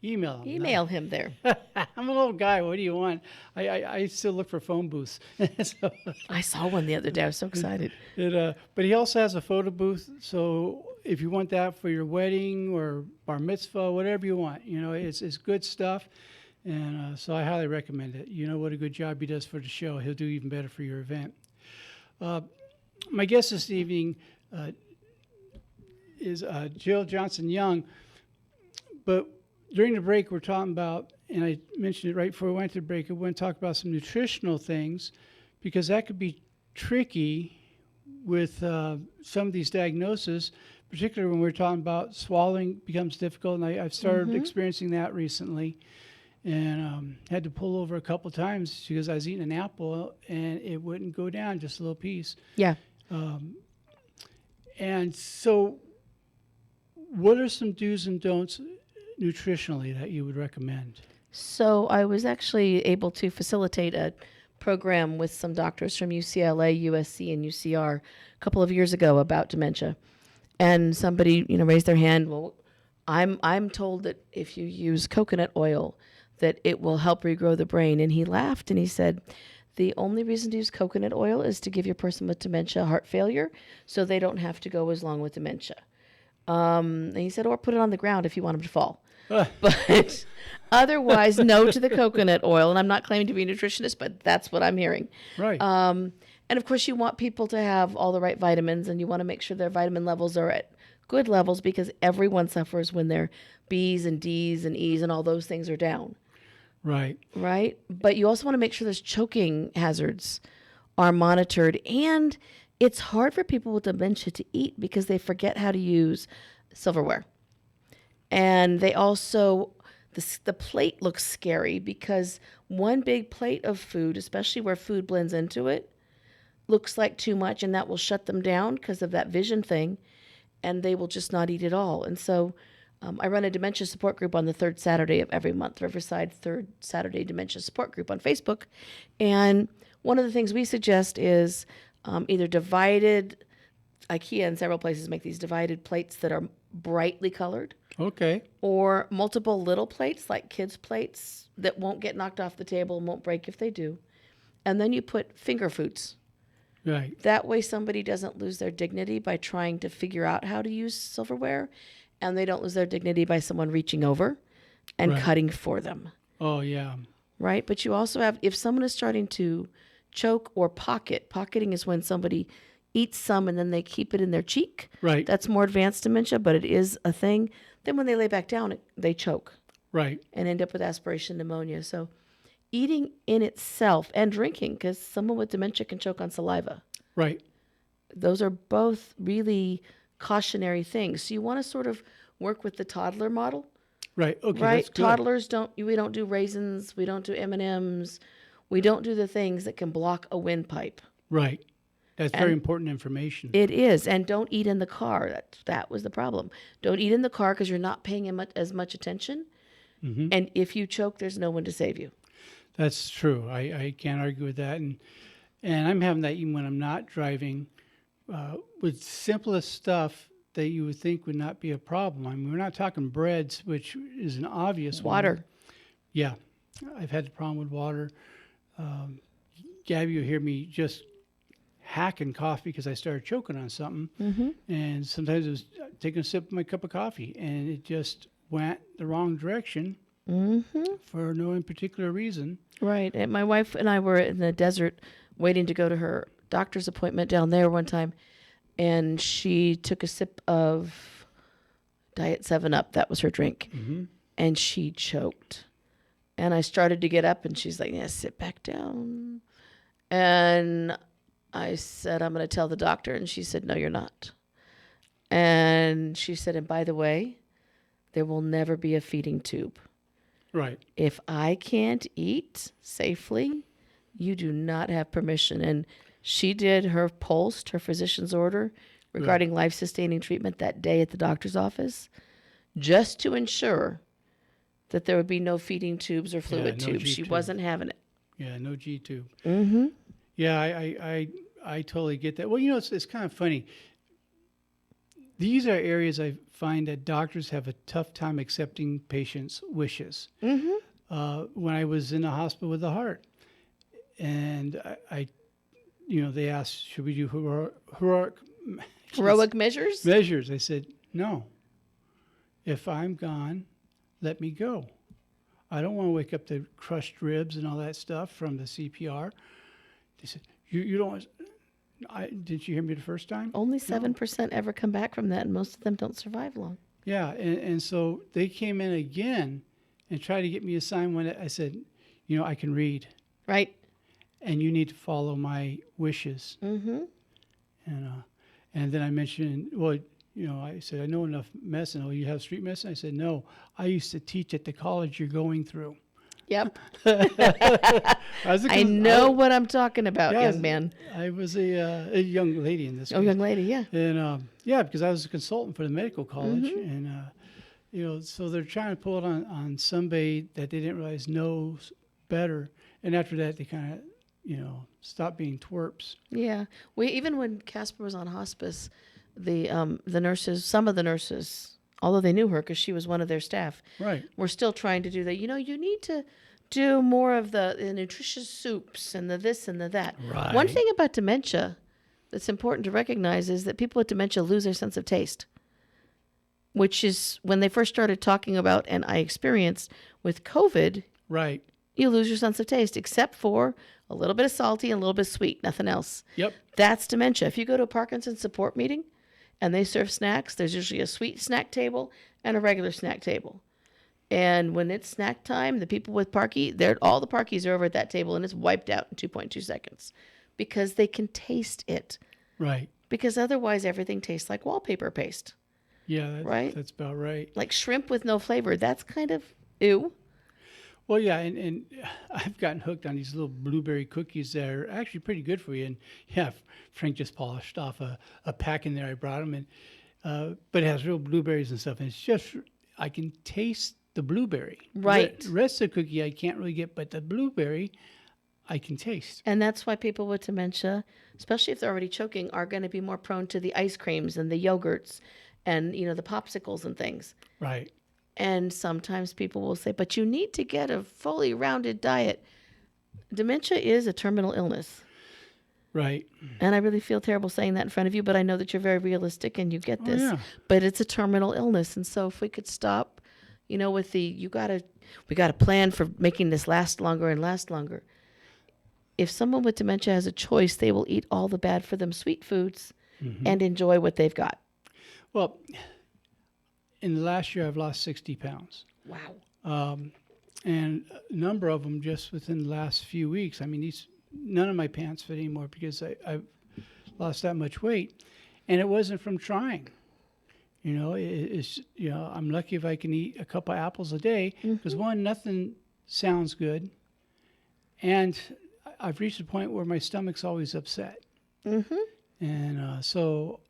Speaker 3: email him.
Speaker 1: Email him there.
Speaker 3: I'm an old guy. What do you want? I still look for phone booths. So,
Speaker 1: I saw one the other day. I was so excited.
Speaker 3: But he also has a photo booth. So if you want that for your wedding or bar mitzvah, whatever you want, it's good stuff. And so I highly recommend it. You know what a good job he does for the show. He'll do even better for your event. My guest this evening is Jill Johnson Young. But during the break, we're talking about, and I mentioned it right before we went to the break, I want to talk about some nutritional things because that could be tricky with some of these diagnoses, particularly when we're talking about swallowing becomes difficult. And I've started experiencing that recently and had to pull over a couple times because I was eating an apple and it wouldn't go down, just a little piece.
Speaker 1: Yeah.
Speaker 3: And so what are some do's and don'ts nutritionally that you would recommend?
Speaker 1: So I was actually able to facilitate a program with some doctors from UCLA, USC, and UCR a couple of years ago about dementia. And somebody, raised their hand. Well, I'm told that if you use coconut oil, that it will help regrow the brain. And he laughed and he said, the only reason to use coconut oil is to give your person with dementia heart failure so they don't have to go as long with dementia. And he said, or put it on the ground if you want them to fall. But otherwise, no to the coconut oil. And I'm not claiming to be a nutritionist, but that's what I'm hearing.
Speaker 3: Right.
Speaker 1: And of course, you want people to have all the right vitamins, and you want to make sure their vitamin levels are at good levels, because everyone suffers when their B's and D's and E's and all those things are down.
Speaker 3: Right.
Speaker 1: Right? But you also want to make sure those choking hazards are monitored. And it's hard for people with dementia to eat because they forget how to use silverware. And they also, the plate looks scary because one big plate of food, especially where food blends into it, looks like too much, and that will shut them down because of that vision thing, and they will just not eat at all. And so I run a dementia support group on the third Saturday of every month, Riverside Third Saturday Dementia Support Group on Facebook. And one of the things we suggest is either divided, IKEA and several places make these divided plates that are brightly colored,
Speaker 3: Okay.
Speaker 1: or multiple little plates like kids' plates that won't get knocked off the table and won't break if they do. And then you put finger foods.
Speaker 3: Right.
Speaker 1: That way somebody doesn't lose their dignity by trying to figure out how to use silverware, and they don't lose their dignity by someone reaching over and
Speaker 3: Right.
Speaker 1: cutting for them,
Speaker 3: Oh, yeah.
Speaker 1: right? But you also have, if someone is starting to choke or pocketing is when somebody eats some and then they keep it in their cheek.
Speaker 3: Right.
Speaker 1: That's more advanced dementia, but it is a thing. Then when they lay back down, they choke
Speaker 3: Right.
Speaker 1: and end up with aspiration pneumonia. So eating in itself, and drinking, because someone with dementia can choke on saliva.
Speaker 3: Right.
Speaker 1: Those are both really cautionary things. So you want to sort of work with the toddler model,
Speaker 3: Right. Okay.
Speaker 1: right?
Speaker 3: That's good.
Speaker 1: Toddlers we don't do raisins, we don't do M&Ms, we don't do the things that can block a windpipe.
Speaker 3: Right. That's very
Speaker 1: And
Speaker 3: important information.
Speaker 1: It is, and don't eat in the car. That was the problem. Don't eat in the car because you're not paying as much attention.
Speaker 3: Mm-hmm.
Speaker 1: And if you choke, there's no one to save you.
Speaker 3: That's true. I can't argue with that. And I'm having that even when I'm not driving, with simplest stuff that you would think would not be a problem. I mean, we're not talking breads, which is an obvious one.
Speaker 1: Water.
Speaker 3: Yeah. I've had the problem with water. Gabby, you hear me just hacking coffee because I started choking on something.
Speaker 1: Mm-hmm.
Speaker 3: And sometimes it was taking a sip of my cup of coffee, and it just went the wrong direction for no particular reason.
Speaker 1: Right. And my wife and I were in the desert waiting to go to her doctor's appointment down there one time, and she took a sip of Diet 7-Up. That was her drink.
Speaker 3: Mm-hmm.
Speaker 1: And she choked. And I started to get up, and she's like, yeah, sit back down. And I said, I'm going to tell the doctor. And she said, no, you're not. And she said, and by the way, there will never be a feeding tube.
Speaker 3: Right.
Speaker 1: If I can't eat safely, you do not have permission. And she did her POLST, her physician's order, regarding life-sustaining treatment that day at the doctor's office, just to ensure that there would be no feeding tubes or fluid
Speaker 3: no
Speaker 1: tubes. She
Speaker 3: G-tube.
Speaker 1: wasn't having it.
Speaker 3: Yeah, no G tube.
Speaker 1: Mm-hmm.
Speaker 3: Yeah, I totally get that. Well, you know, it's kind of funny. These are areas I find that doctors have a tough time accepting patients' wishes.
Speaker 1: Mm-hmm.
Speaker 3: When I was in the hospital with the heart, and I they asked, should we do
Speaker 1: Heroic measures?
Speaker 3: measures? I said, no. If I'm gone, let me go. I don't want to wake up to crushed ribs and all that stuff from the CPR. They said, you don't. Didn't you hear me the first time?
Speaker 1: Only 7% ever come back from that, and most of them don't survive long.
Speaker 3: Yeah, and so they came in again and tried to get me a sign when I said, I can read,
Speaker 1: Right?
Speaker 3: and you need to follow my wishes.
Speaker 1: Mm-hmm.
Speaker 3: And then I mentioned, well, I said, I know enough medicine. Oh, you have street medicine? I said, no, I used to teach at the college you're going through.
Speaker 1: Yep.
Speaker 3: I
Speaker 1: know what I'm talking about,
Speaker 3: Yeah,
Speaker 1: young man.
Speaker 3: I was a young lady in this
Speaker 1: Oh,
Speaker 3: case.
Speaker 1: young lady, yeah.
Speaker 3: And because I was a consultant for the medical college, and so they're trying to pull it on somebody that they didn't realize knows better. And after that, they kind of stopped being twerps.
Speaker 1: Yeah. Even when Casper was on hospice, the nurses, some of the nurses, although they knew her because she was one of their staff,
Speaker 3: Right.
Speaker 1: were still trying to do that. You need to do more of the nutritious soups and the this and the that.
Speaker 3: Right.
Speaker 1: One thing about dementia that's important to recognize is that people with dementia lose their sense of taste. which is when they first started talking about, and I experienced with COVID,
Speaker 3: Right.
Speaker 1: you lose your sense of taste, except for a little bit of salty and a little bit of sweet, nothing else.
Speaker 3: Yep.
Speaker 1: That's dementia. If you go to a Parkinson's support meeting and they serve snacks, there's usually a sweet snack table and a regular snack table. And when it's snack time, the people with Parky, all the Parkies are over at that table, and it's wiped out in 2.2 seconds because they can taste it.
Speaker 3: Right.
Speaker 1: Because otherwise, everything tastes like wallpaper paste.
Speaker 3: Yeah.
Speaker 1: Right?
Speaker 3: That's about right.
Speaker 1: Like shrimp with no flavor. That's kind of ew.
Speaker 3: Well, yeah, and I've gotten hooked on these little blueberry cookies that are actually pretty good for you. And yeah, Frank just polished off a pack in there. I brought them, and but it has real blueberries and stuff. And it's just, I can taste the blueberry.
Speaker 1: Right.
Speaker 3: The rest of the cookie I can't really get, but the blueberry I can taste.
Speaker 1: And that's why people with dementia, especially if they're already choking, are going to be more prone to the ice creams and the yogurts and, the popsicles and things.
Speaker 3: Right.
Speaker 1: And sometimes people will say, but you need to get a fully rounded diet. Dementia is a terminal illness.
Speaker 3: Right.
Speaker 1: And I really feel terrible saying that in front of you, but I know that you're very realistic and you get this.
Speaker 3: Yeah.
Speaker 1: But it's a terminal illness. And so if we could stop, with we got to plan for making this last longer and last longer. If someone with dementia has a choice, they will eat all the bad for them sweet foods and enjoy what they've got.
Speaker 3: Well, in the last year, I've lost 60 pounds.
Speaker 1: Wow.
Speaker 3: And a number of them just within the last few weeks. I mean, none of my pants fit anymore because I've lost that much weight. And it wasn't from trying. I'm lucky if I can eat a couple of apples a day because one, nothing sounds good. And I've reached a point where my stomach's always upset. Mm-hmm. And so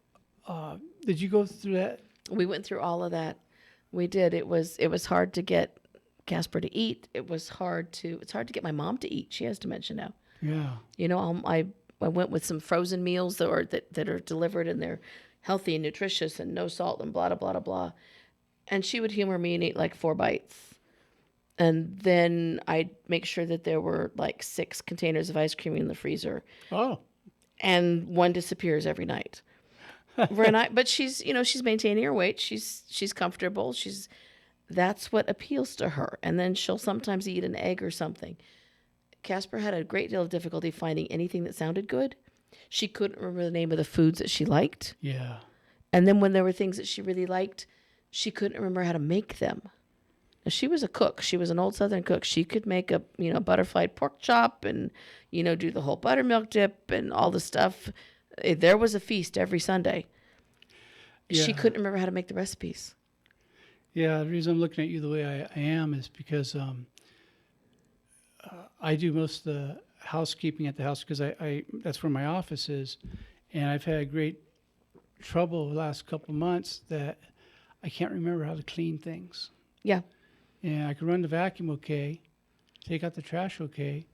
Speaker 3: did you go through that?
Speaker 1: We went through all of that. We did. It was hard to get Casper to eat. It's hard to get my mom to eat. She has dementia now.
Speaker 3: Yeah.
Speaker 1: I went with some frozen meals that are delivered and they're healthy and nutritious and no salt and blah, blah, blah, blah. And she would humor me and eat like 4 bites. And then I'd make sure that there were like 6 containers of ice cream in the freezer.
Speaker 3: Oh.
Speaker 1: And one disappears every night. But she's maintaining her weight. She's comfortable. That's what appeals to her. And then she'll sometimes eat an egg or something. Casper had a great deal of difficulty finding anything that sounded good. She couldn't remember the name of the foods that she liked.
Speaker 3: Yeah.
Speaker 1: And then when there were things that she really liked, she couldn't remember how to make them. Now, she was a cook. She was an old Southern cook. She could make a butterfly pork chop and do the whole buttermilk dip and all the stuff. There was a feast every Sunday.
Speaker 3: Yeah.
Speaker 1: She couldn't remember how to make the recipes.
Speaker 3: Yeah, the reason I'm looking at you the way I am is because I do most of the housekeeping at the house because I that's where my office is, and I've had great trouble the last couple of months that I can't remember how to clean things.
Speaker 1: Yeah.
Speaker 3: And I can run the vacuum okay, take out the trash okay,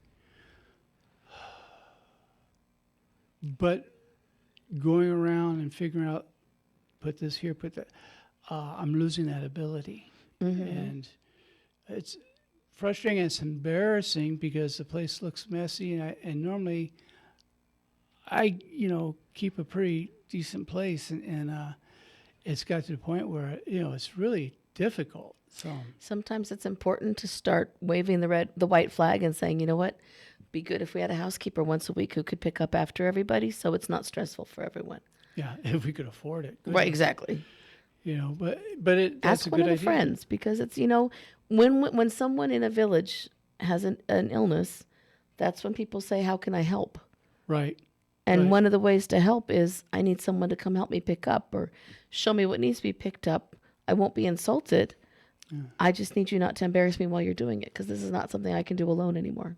Speaker 3: but going around and figuring out, put this here, put that, I'm losing that ability. And it's frustrating and it's embarrassing because the place looks messy and normally I keep a pretty decent place and it's got to the point where it's really difficult. So
Speaker 1: sometimes it's important to start waving the white flag and saying, you know what, be good if we had a housekeeper once a week who could pick up after everybody, so it's not stressful for everyone.
Speaker 3: Yeah, if we could afford it.
Speaker 1: Right, exactly.
Speaker 3: But
Speaker 1: Ask
Speaker 3: that's a
Speaker 1: one
Speaker 3: good
Speaker 1: of the
Speaker 3: idea.
Speaker 1: friends, because it's when someone in a village has an illness, that's when people say, how can I help?
Speaker 3: Right.
Speaker 1: And
Speaker 3: Right.
Speaker 1: one of the ways to help is I need someone to come help me pick up or show me what needs to be picked up. I won't be insulted. I just need you not to embarrass me while you're doing it, because this is not something I can do alone anymore.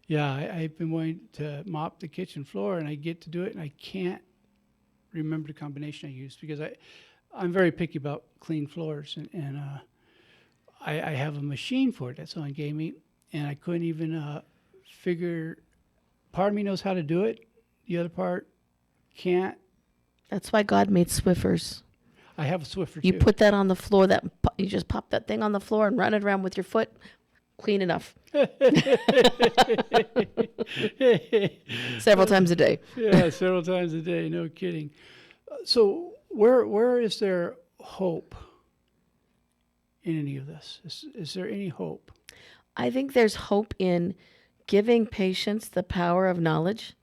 Speaker 3: Yeah, I've been wanting to mop the kitchen floor, and I get to do it, and I can't remember the combination I used because I'm very picky about clean floors, and I have a machine for it that someone gave me, and I couldn't even figure. Part of me knows how to do it, the other part can't.
Speaker 1: That's why God made Swiffers.
Speaker 3: I have a Swiffer
Speaker 1: You
Speaker 3: too.
Speaker 1: put that on the floor, you just pop that thing on the floor and run it around with your foot. Clean enough. Several times a day.
Speaker 3: Yeah, several times a day. No kidding. So where is there hope in any of this? Is there any hope?
Speaker 1: I think there's hope in giving patients the power of knowledge,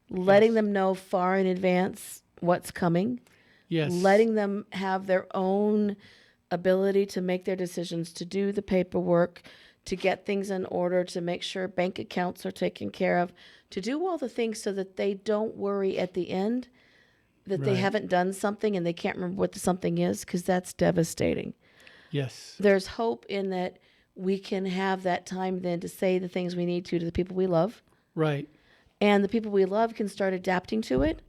Speaker 1: letting
Speaker 3: Yes.
Speaker 1: them know far in advance what's coming,
Speaker 3: Yes.
Speaker 1: letting them have their own ability to make their decisions, to do the paperwork, to get things in order, to make sure bank accounts are taken care of, to do all the things so that they don't worry at the end that they
Speaker 3: Right.
Speaker 1: haven't done something and they can't remember what the something is, because that's devastating.
Speaker 3: Yes.
Speaker 1: There's hope in that we can have that time then to say the things we need to the people we love,
Speaker 3: Right.
Speaker 1: and the people we love can start adapting to it.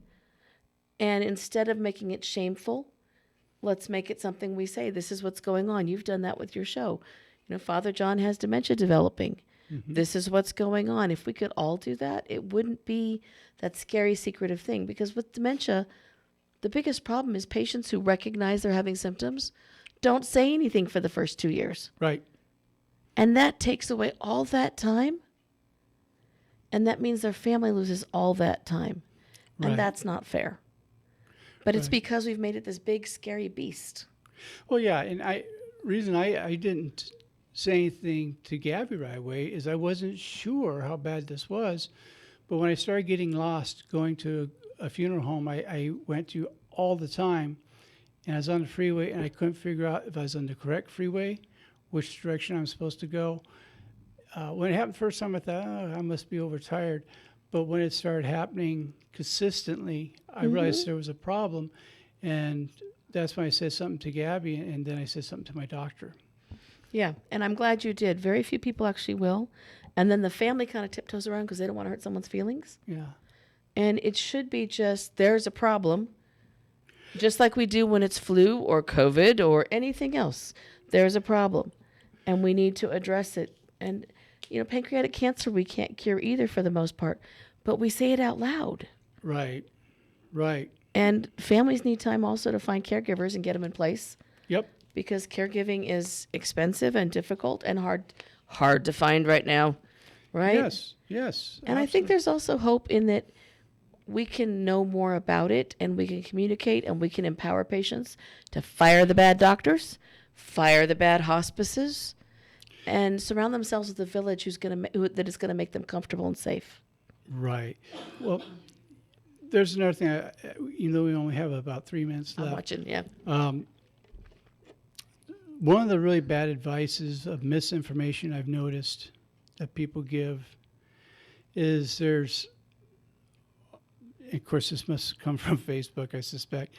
Speaker 1: And instead of making it shameful, let's make it something we say, this is what's going on. You've done that with your show. You know, Father John has dementia developing. This is what's going on. If we could all do that, it wouldn't be that scary, secretive thing. Because with dementia, the biggest problem is patients who recognize they're having symptoms don't say anything for the first 2 years.
Speaker 3: Right.
Speaker 1: And that takes away all that time. And that means their family loses all that time. And
Speaker 3: Right.
Speaker 1: that's not fair. But it's
Speaker 3: Right.
Speaker 1: because we've made it this big, scary beast.
Speaker 3: Well, yeah, and reason I didn't say anything to Gabby right away is I wasn't sure how bad this was. But when I started getting lost going to a funeral home I went to all the time, and I was on the freeway and I couldn't figure out if I was on the correct freeway, which direction I'm supposed to go. When it happened the first time, I thought, oh, I must be overtired. But when it started happening consistently, I realized there was a problem. And that's when I said something to Gabby, and then I said something to my doctor.
Speaker 1: Yeah, and I'm glad you did. Very few people actually will. And then the family kind of tiptoes around because they don't want to hurt someone's feelings.
Speaker 3: Yeah.
Speaker 1: And it should be just, there's a problem, just like we do when it's flu or COVID or anything else. There's a problem, and we need to address it. And, you know, pancreatic cancer we can't cure either for the most part, but we say it out loud.
Speaker 3: Right. Right.
Speaker 1: And families need time also to find caregivers and get them in place,
Speaker 3: Yep.
Speaker 1: because caregiving is expensive and difficult and hard to find right now, right?
Speaker 3: Yes. Yes.
Speaker 1: And I think there's also hope in that we can know more about it, and we can communicate, and we can empower patients to fire the bad doctors, fire the bad hospices, and surround themselves with a village that is going to make them comfortable and safe.
Speaker 3: Right. Well, there's another thing. You know, we only have about 3 minutes
Speaker 1: I'm
Speaker 3: left.
Speaker 1: watching, yeah.
Speaker 3: One of the really bad advices of misinformation I've noticed that people give is of course, this must come from Facebook, I suspect.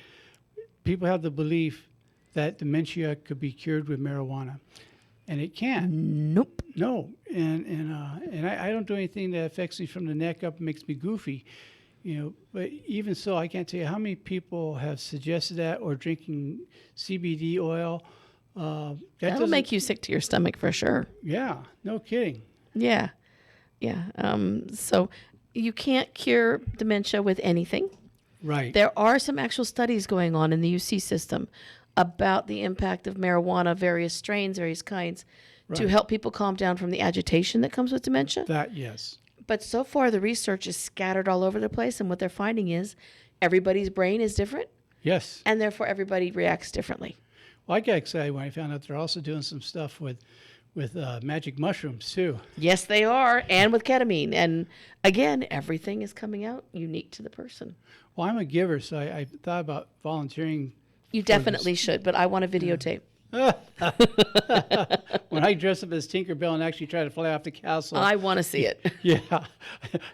Speaker 3: People have the belief that dementia could be cured with marijuana, and it can't.
Speaker 1: Nope.
Speaker 3: No, and I don't do anything that affects me from the neck up and makes me goofy, you know. But even so, I can't tell you how many people have suggested that, or drinking CBD oil. That
Speaker 1: That'll
Speaker 3: doesn't-
Speaker 1: make you sick to your stomach for sure.
Speaker 3: Yeah, no kidding.
Speaker 1: Yeah. Yeah. So you can't cure dementia with anything.
Speaker 3: Right.
Speaker 1: There are some actual studies going on in the UC system about the impact of marijuana, various strains, various kinds, to
Speaker 3: Right.
Speaker 1: help people calm down from the agitation that comes with dementia.
Speaker 3: That, yes.
Speaker 1: But so far, the research is scattered all over the place, and what they're finding is everybody's brain is different,
Speaker 3: Yes.
Speaker 1: and therefore everybody reacts differently.
Speaker 3: Well, I got excited when I found out they're also doing some stuff with magic mushrooms too.
Speaker 1: Yes, they are, and with ketamine. And again, everything is coming out unique to the person.
Speaker 3: Well, I'm a giver, so I thought about volunteering.
Speaker 1: You definitely should, but I want a videotape.
Speaker 3: When I dress up as Tinkerbell and actually try to fly off the castle.
Speaker 1: I want to see it.
Speaker 3: Yeah.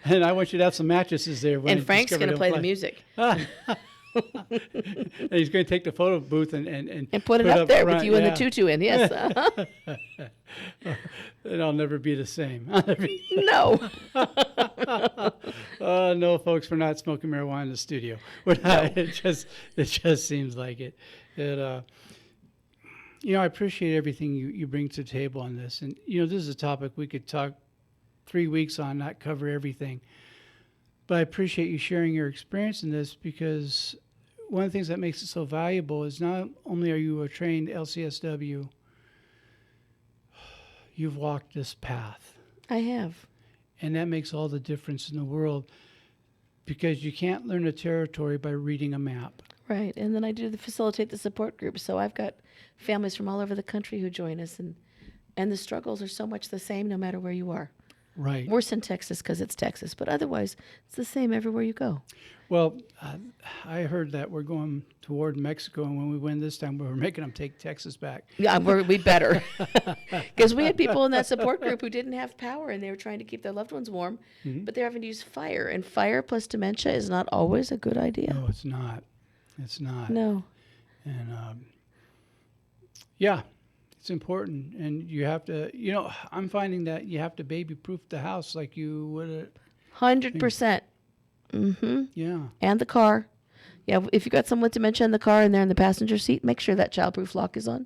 Speaker 3: And I want you to have some mattresses there. When
Speaker 1: And
Speaker 3: I
Speaker 1: Frank's
Speaker 3: discover
Speaker 1: going to
Speaker 3: them
Speaker 1: play the
Speaker 3: fly.
Speaker 1: music
Speaker 3: And he's going to take the photo booth and
Speaker 1: and put it up there
Speaker 3: front,
Speaker 1: with you and
Speaker 3: yeah.
Speaker 1: the tutu in. Yes.
Speaker 3: And I'll never be the same.
Speaker 1: No.
Speaker 3: No, folks, we're not smoking marijuana in the studio. We're not. It just seems like it. You know, I appreciate everything you bring to the table on this. And, you know, this is a topic we could talk 3 weeks on, not cover everything. But I appreciate you sharing your experience in this, because one of the things that makes it so valuable is not only are you a trained LCSW, you've walked this path.
Speaker 1: I have.
Speaker 3: And that makes all the difference in the world, because you can't learn a territory by reading a map.
Speaker 1: Right. And then I do facilitate the support group. So I've got families from all over the country who join us, and the struggles are so much the same no matter where you are.
Speaker 3: Right.
Speaker 1: Worse in Texas because it's Texas, but otherwise it's the same everywhere you go.
Speaker 3: Well, I heard that we're going toward Mexico, and when we win this time, we're making them take Texas back.
Speaker 1: Yeah, we better. Because we had people in that support group who didn't have power, and they were trying to keep their loved ones warm, but they're having to use fire. And fire plus dementia is not always a good idea.
Speaker 3: No, it's not. It's not.
Speaker 1: No.
Speaker 3: And yeah, it's important. And you have to, I'm finding that you have to baby-proof the house like you would
Speaker 1: 100%. Mm-hmm.
Speaker 3: Yeah.
Speaker 1: And the car. Yeah, if you got someone with dementia in the car and they're in the passenger seat, make sure that childproof lock is on.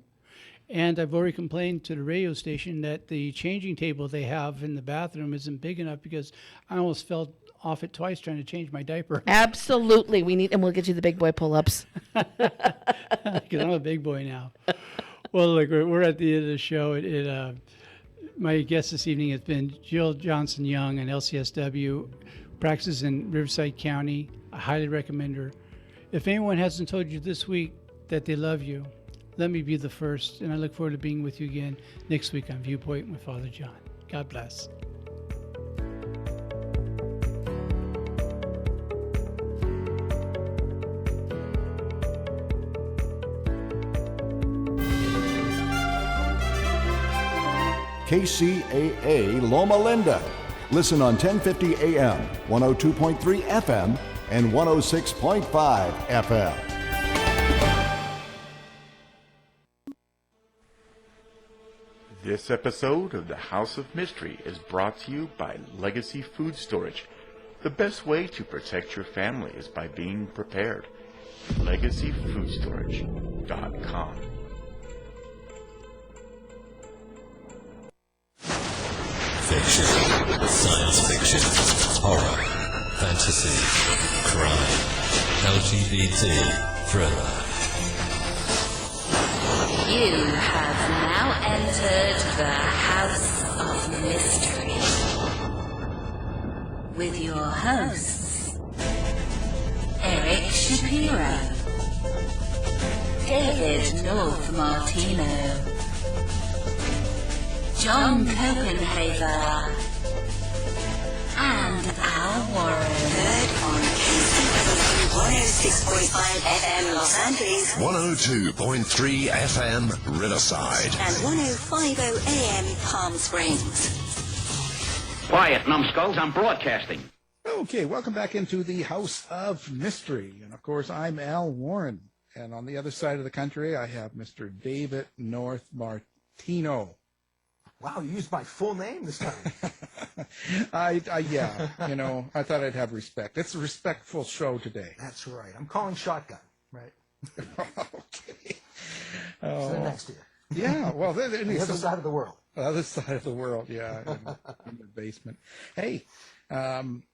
Speaker 3: And I've already complained to the radio station that the changing table they have in the bathroom isn't big enough because I almost fell off it twice trying to change my diaper.
Speaker 1: Absolutely. And we'll get you the big boy pull-ups.
Speaker 3: Because I'm a big boy now. Well, look, we're at the end of the show. My guest this evening has been Jill Johnson-Young, an LCSW, practices in Riverside County. I highly recommend her. If anyone hasn't told you this week that they love you, let me be the first. And I look forward to being with you again next week on Viewpoint with Father John. God bless.
Speaker 6: KCAA Loma Linda. Listen on 1050 AM, 102.3 FM, and 106.5 FM.
Speaker 7: This episode of the House of Mystery is brought to you by Legacy Food Storage. The best way to protect your family is by being prepared. LegacyFoodStorage.com.
Speaker 5: Fiction, science fiction, horror, fantasy, crime, LGBT, thriller.
Speaker 8: You have now entered the House of Mystery with your hosts, Eric Shapiro, David North Martino, John Copenhaver, and Al Warren. Heard on KCAA 106.5 FM Los Angeles,
Speaker 5: 102.3 FM Riverside.
Speaker 8: and 105.0 AM Palm Springs.
Speaker 9: Quiet, numbskulls, I'm broadcasting.
Speaker 10: Okay, welcome back into the House of Mystery. And of course, I'm Al Warren. And on the other side of the country, I have Mr. David North Martino.
Speaker 11: Wow, you used my full name this time.
Speaker 10: Yeah, I thought I'd have respect. It's a respectful show today.
Speaker 11: That's right. I'm calling shotgun, right?
Speaker 10: Okay.
Speaker 11: Sitting next to you.
Speaker 10: Yeah, well,
Speaker 11: The other side of the world.
Speaker 10: Other side of the world, yeah, in the basement. Hey,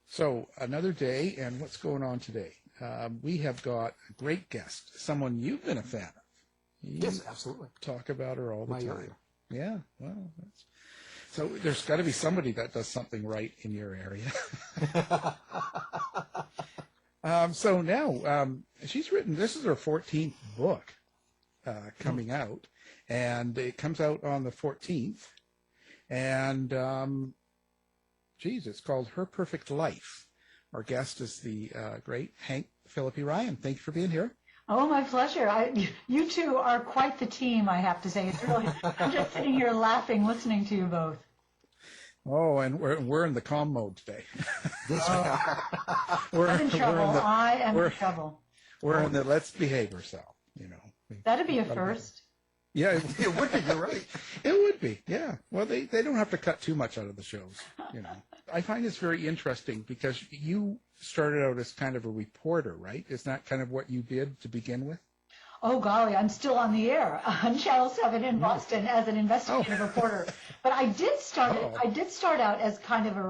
Speaker 10: so another day, and what's going on today? We have got a great guest, someone you've been a fan of.
Speaker 11: Yes, absolutely.
Speaker 10: Talk about her all the
Speaker 11: My
Speaker 10: time.
Speaker 11: area.
Speaker 10: Yeah, well, so there's got to be somebody that does something right in your area. So now she's written, this is her 14th book coming out, and it comes out on the 14th, and it's called Her Perfect Life. Our guest is the great Hank Philippi Ryan. Thank you for being here.
Speaker 12: Oh, my pleasure. You two are quite the team, I have to say. It's really, I'm just sitting here laughing, listening to you both.
Speaker 10: Oh, and we're in the calm mode today.
Speaker 12: I'm in trouble. I am in trouble.
Speaker 10: We're in the let's behave ourselves,
Speaker 12: That'd be a first.
Speaker 10: Yeah, it would be. You're right. It would be. Yeah. Well, they don't have to cut too much out of the shows. I find this very interesting because you started out as kind of a reporter, right? Is that kind of what you did to begin with?
Speaker 12: Oh, golly, I'm still on the air on Channel 7 in Boston as an investigative reporter. But I did start out as kind of a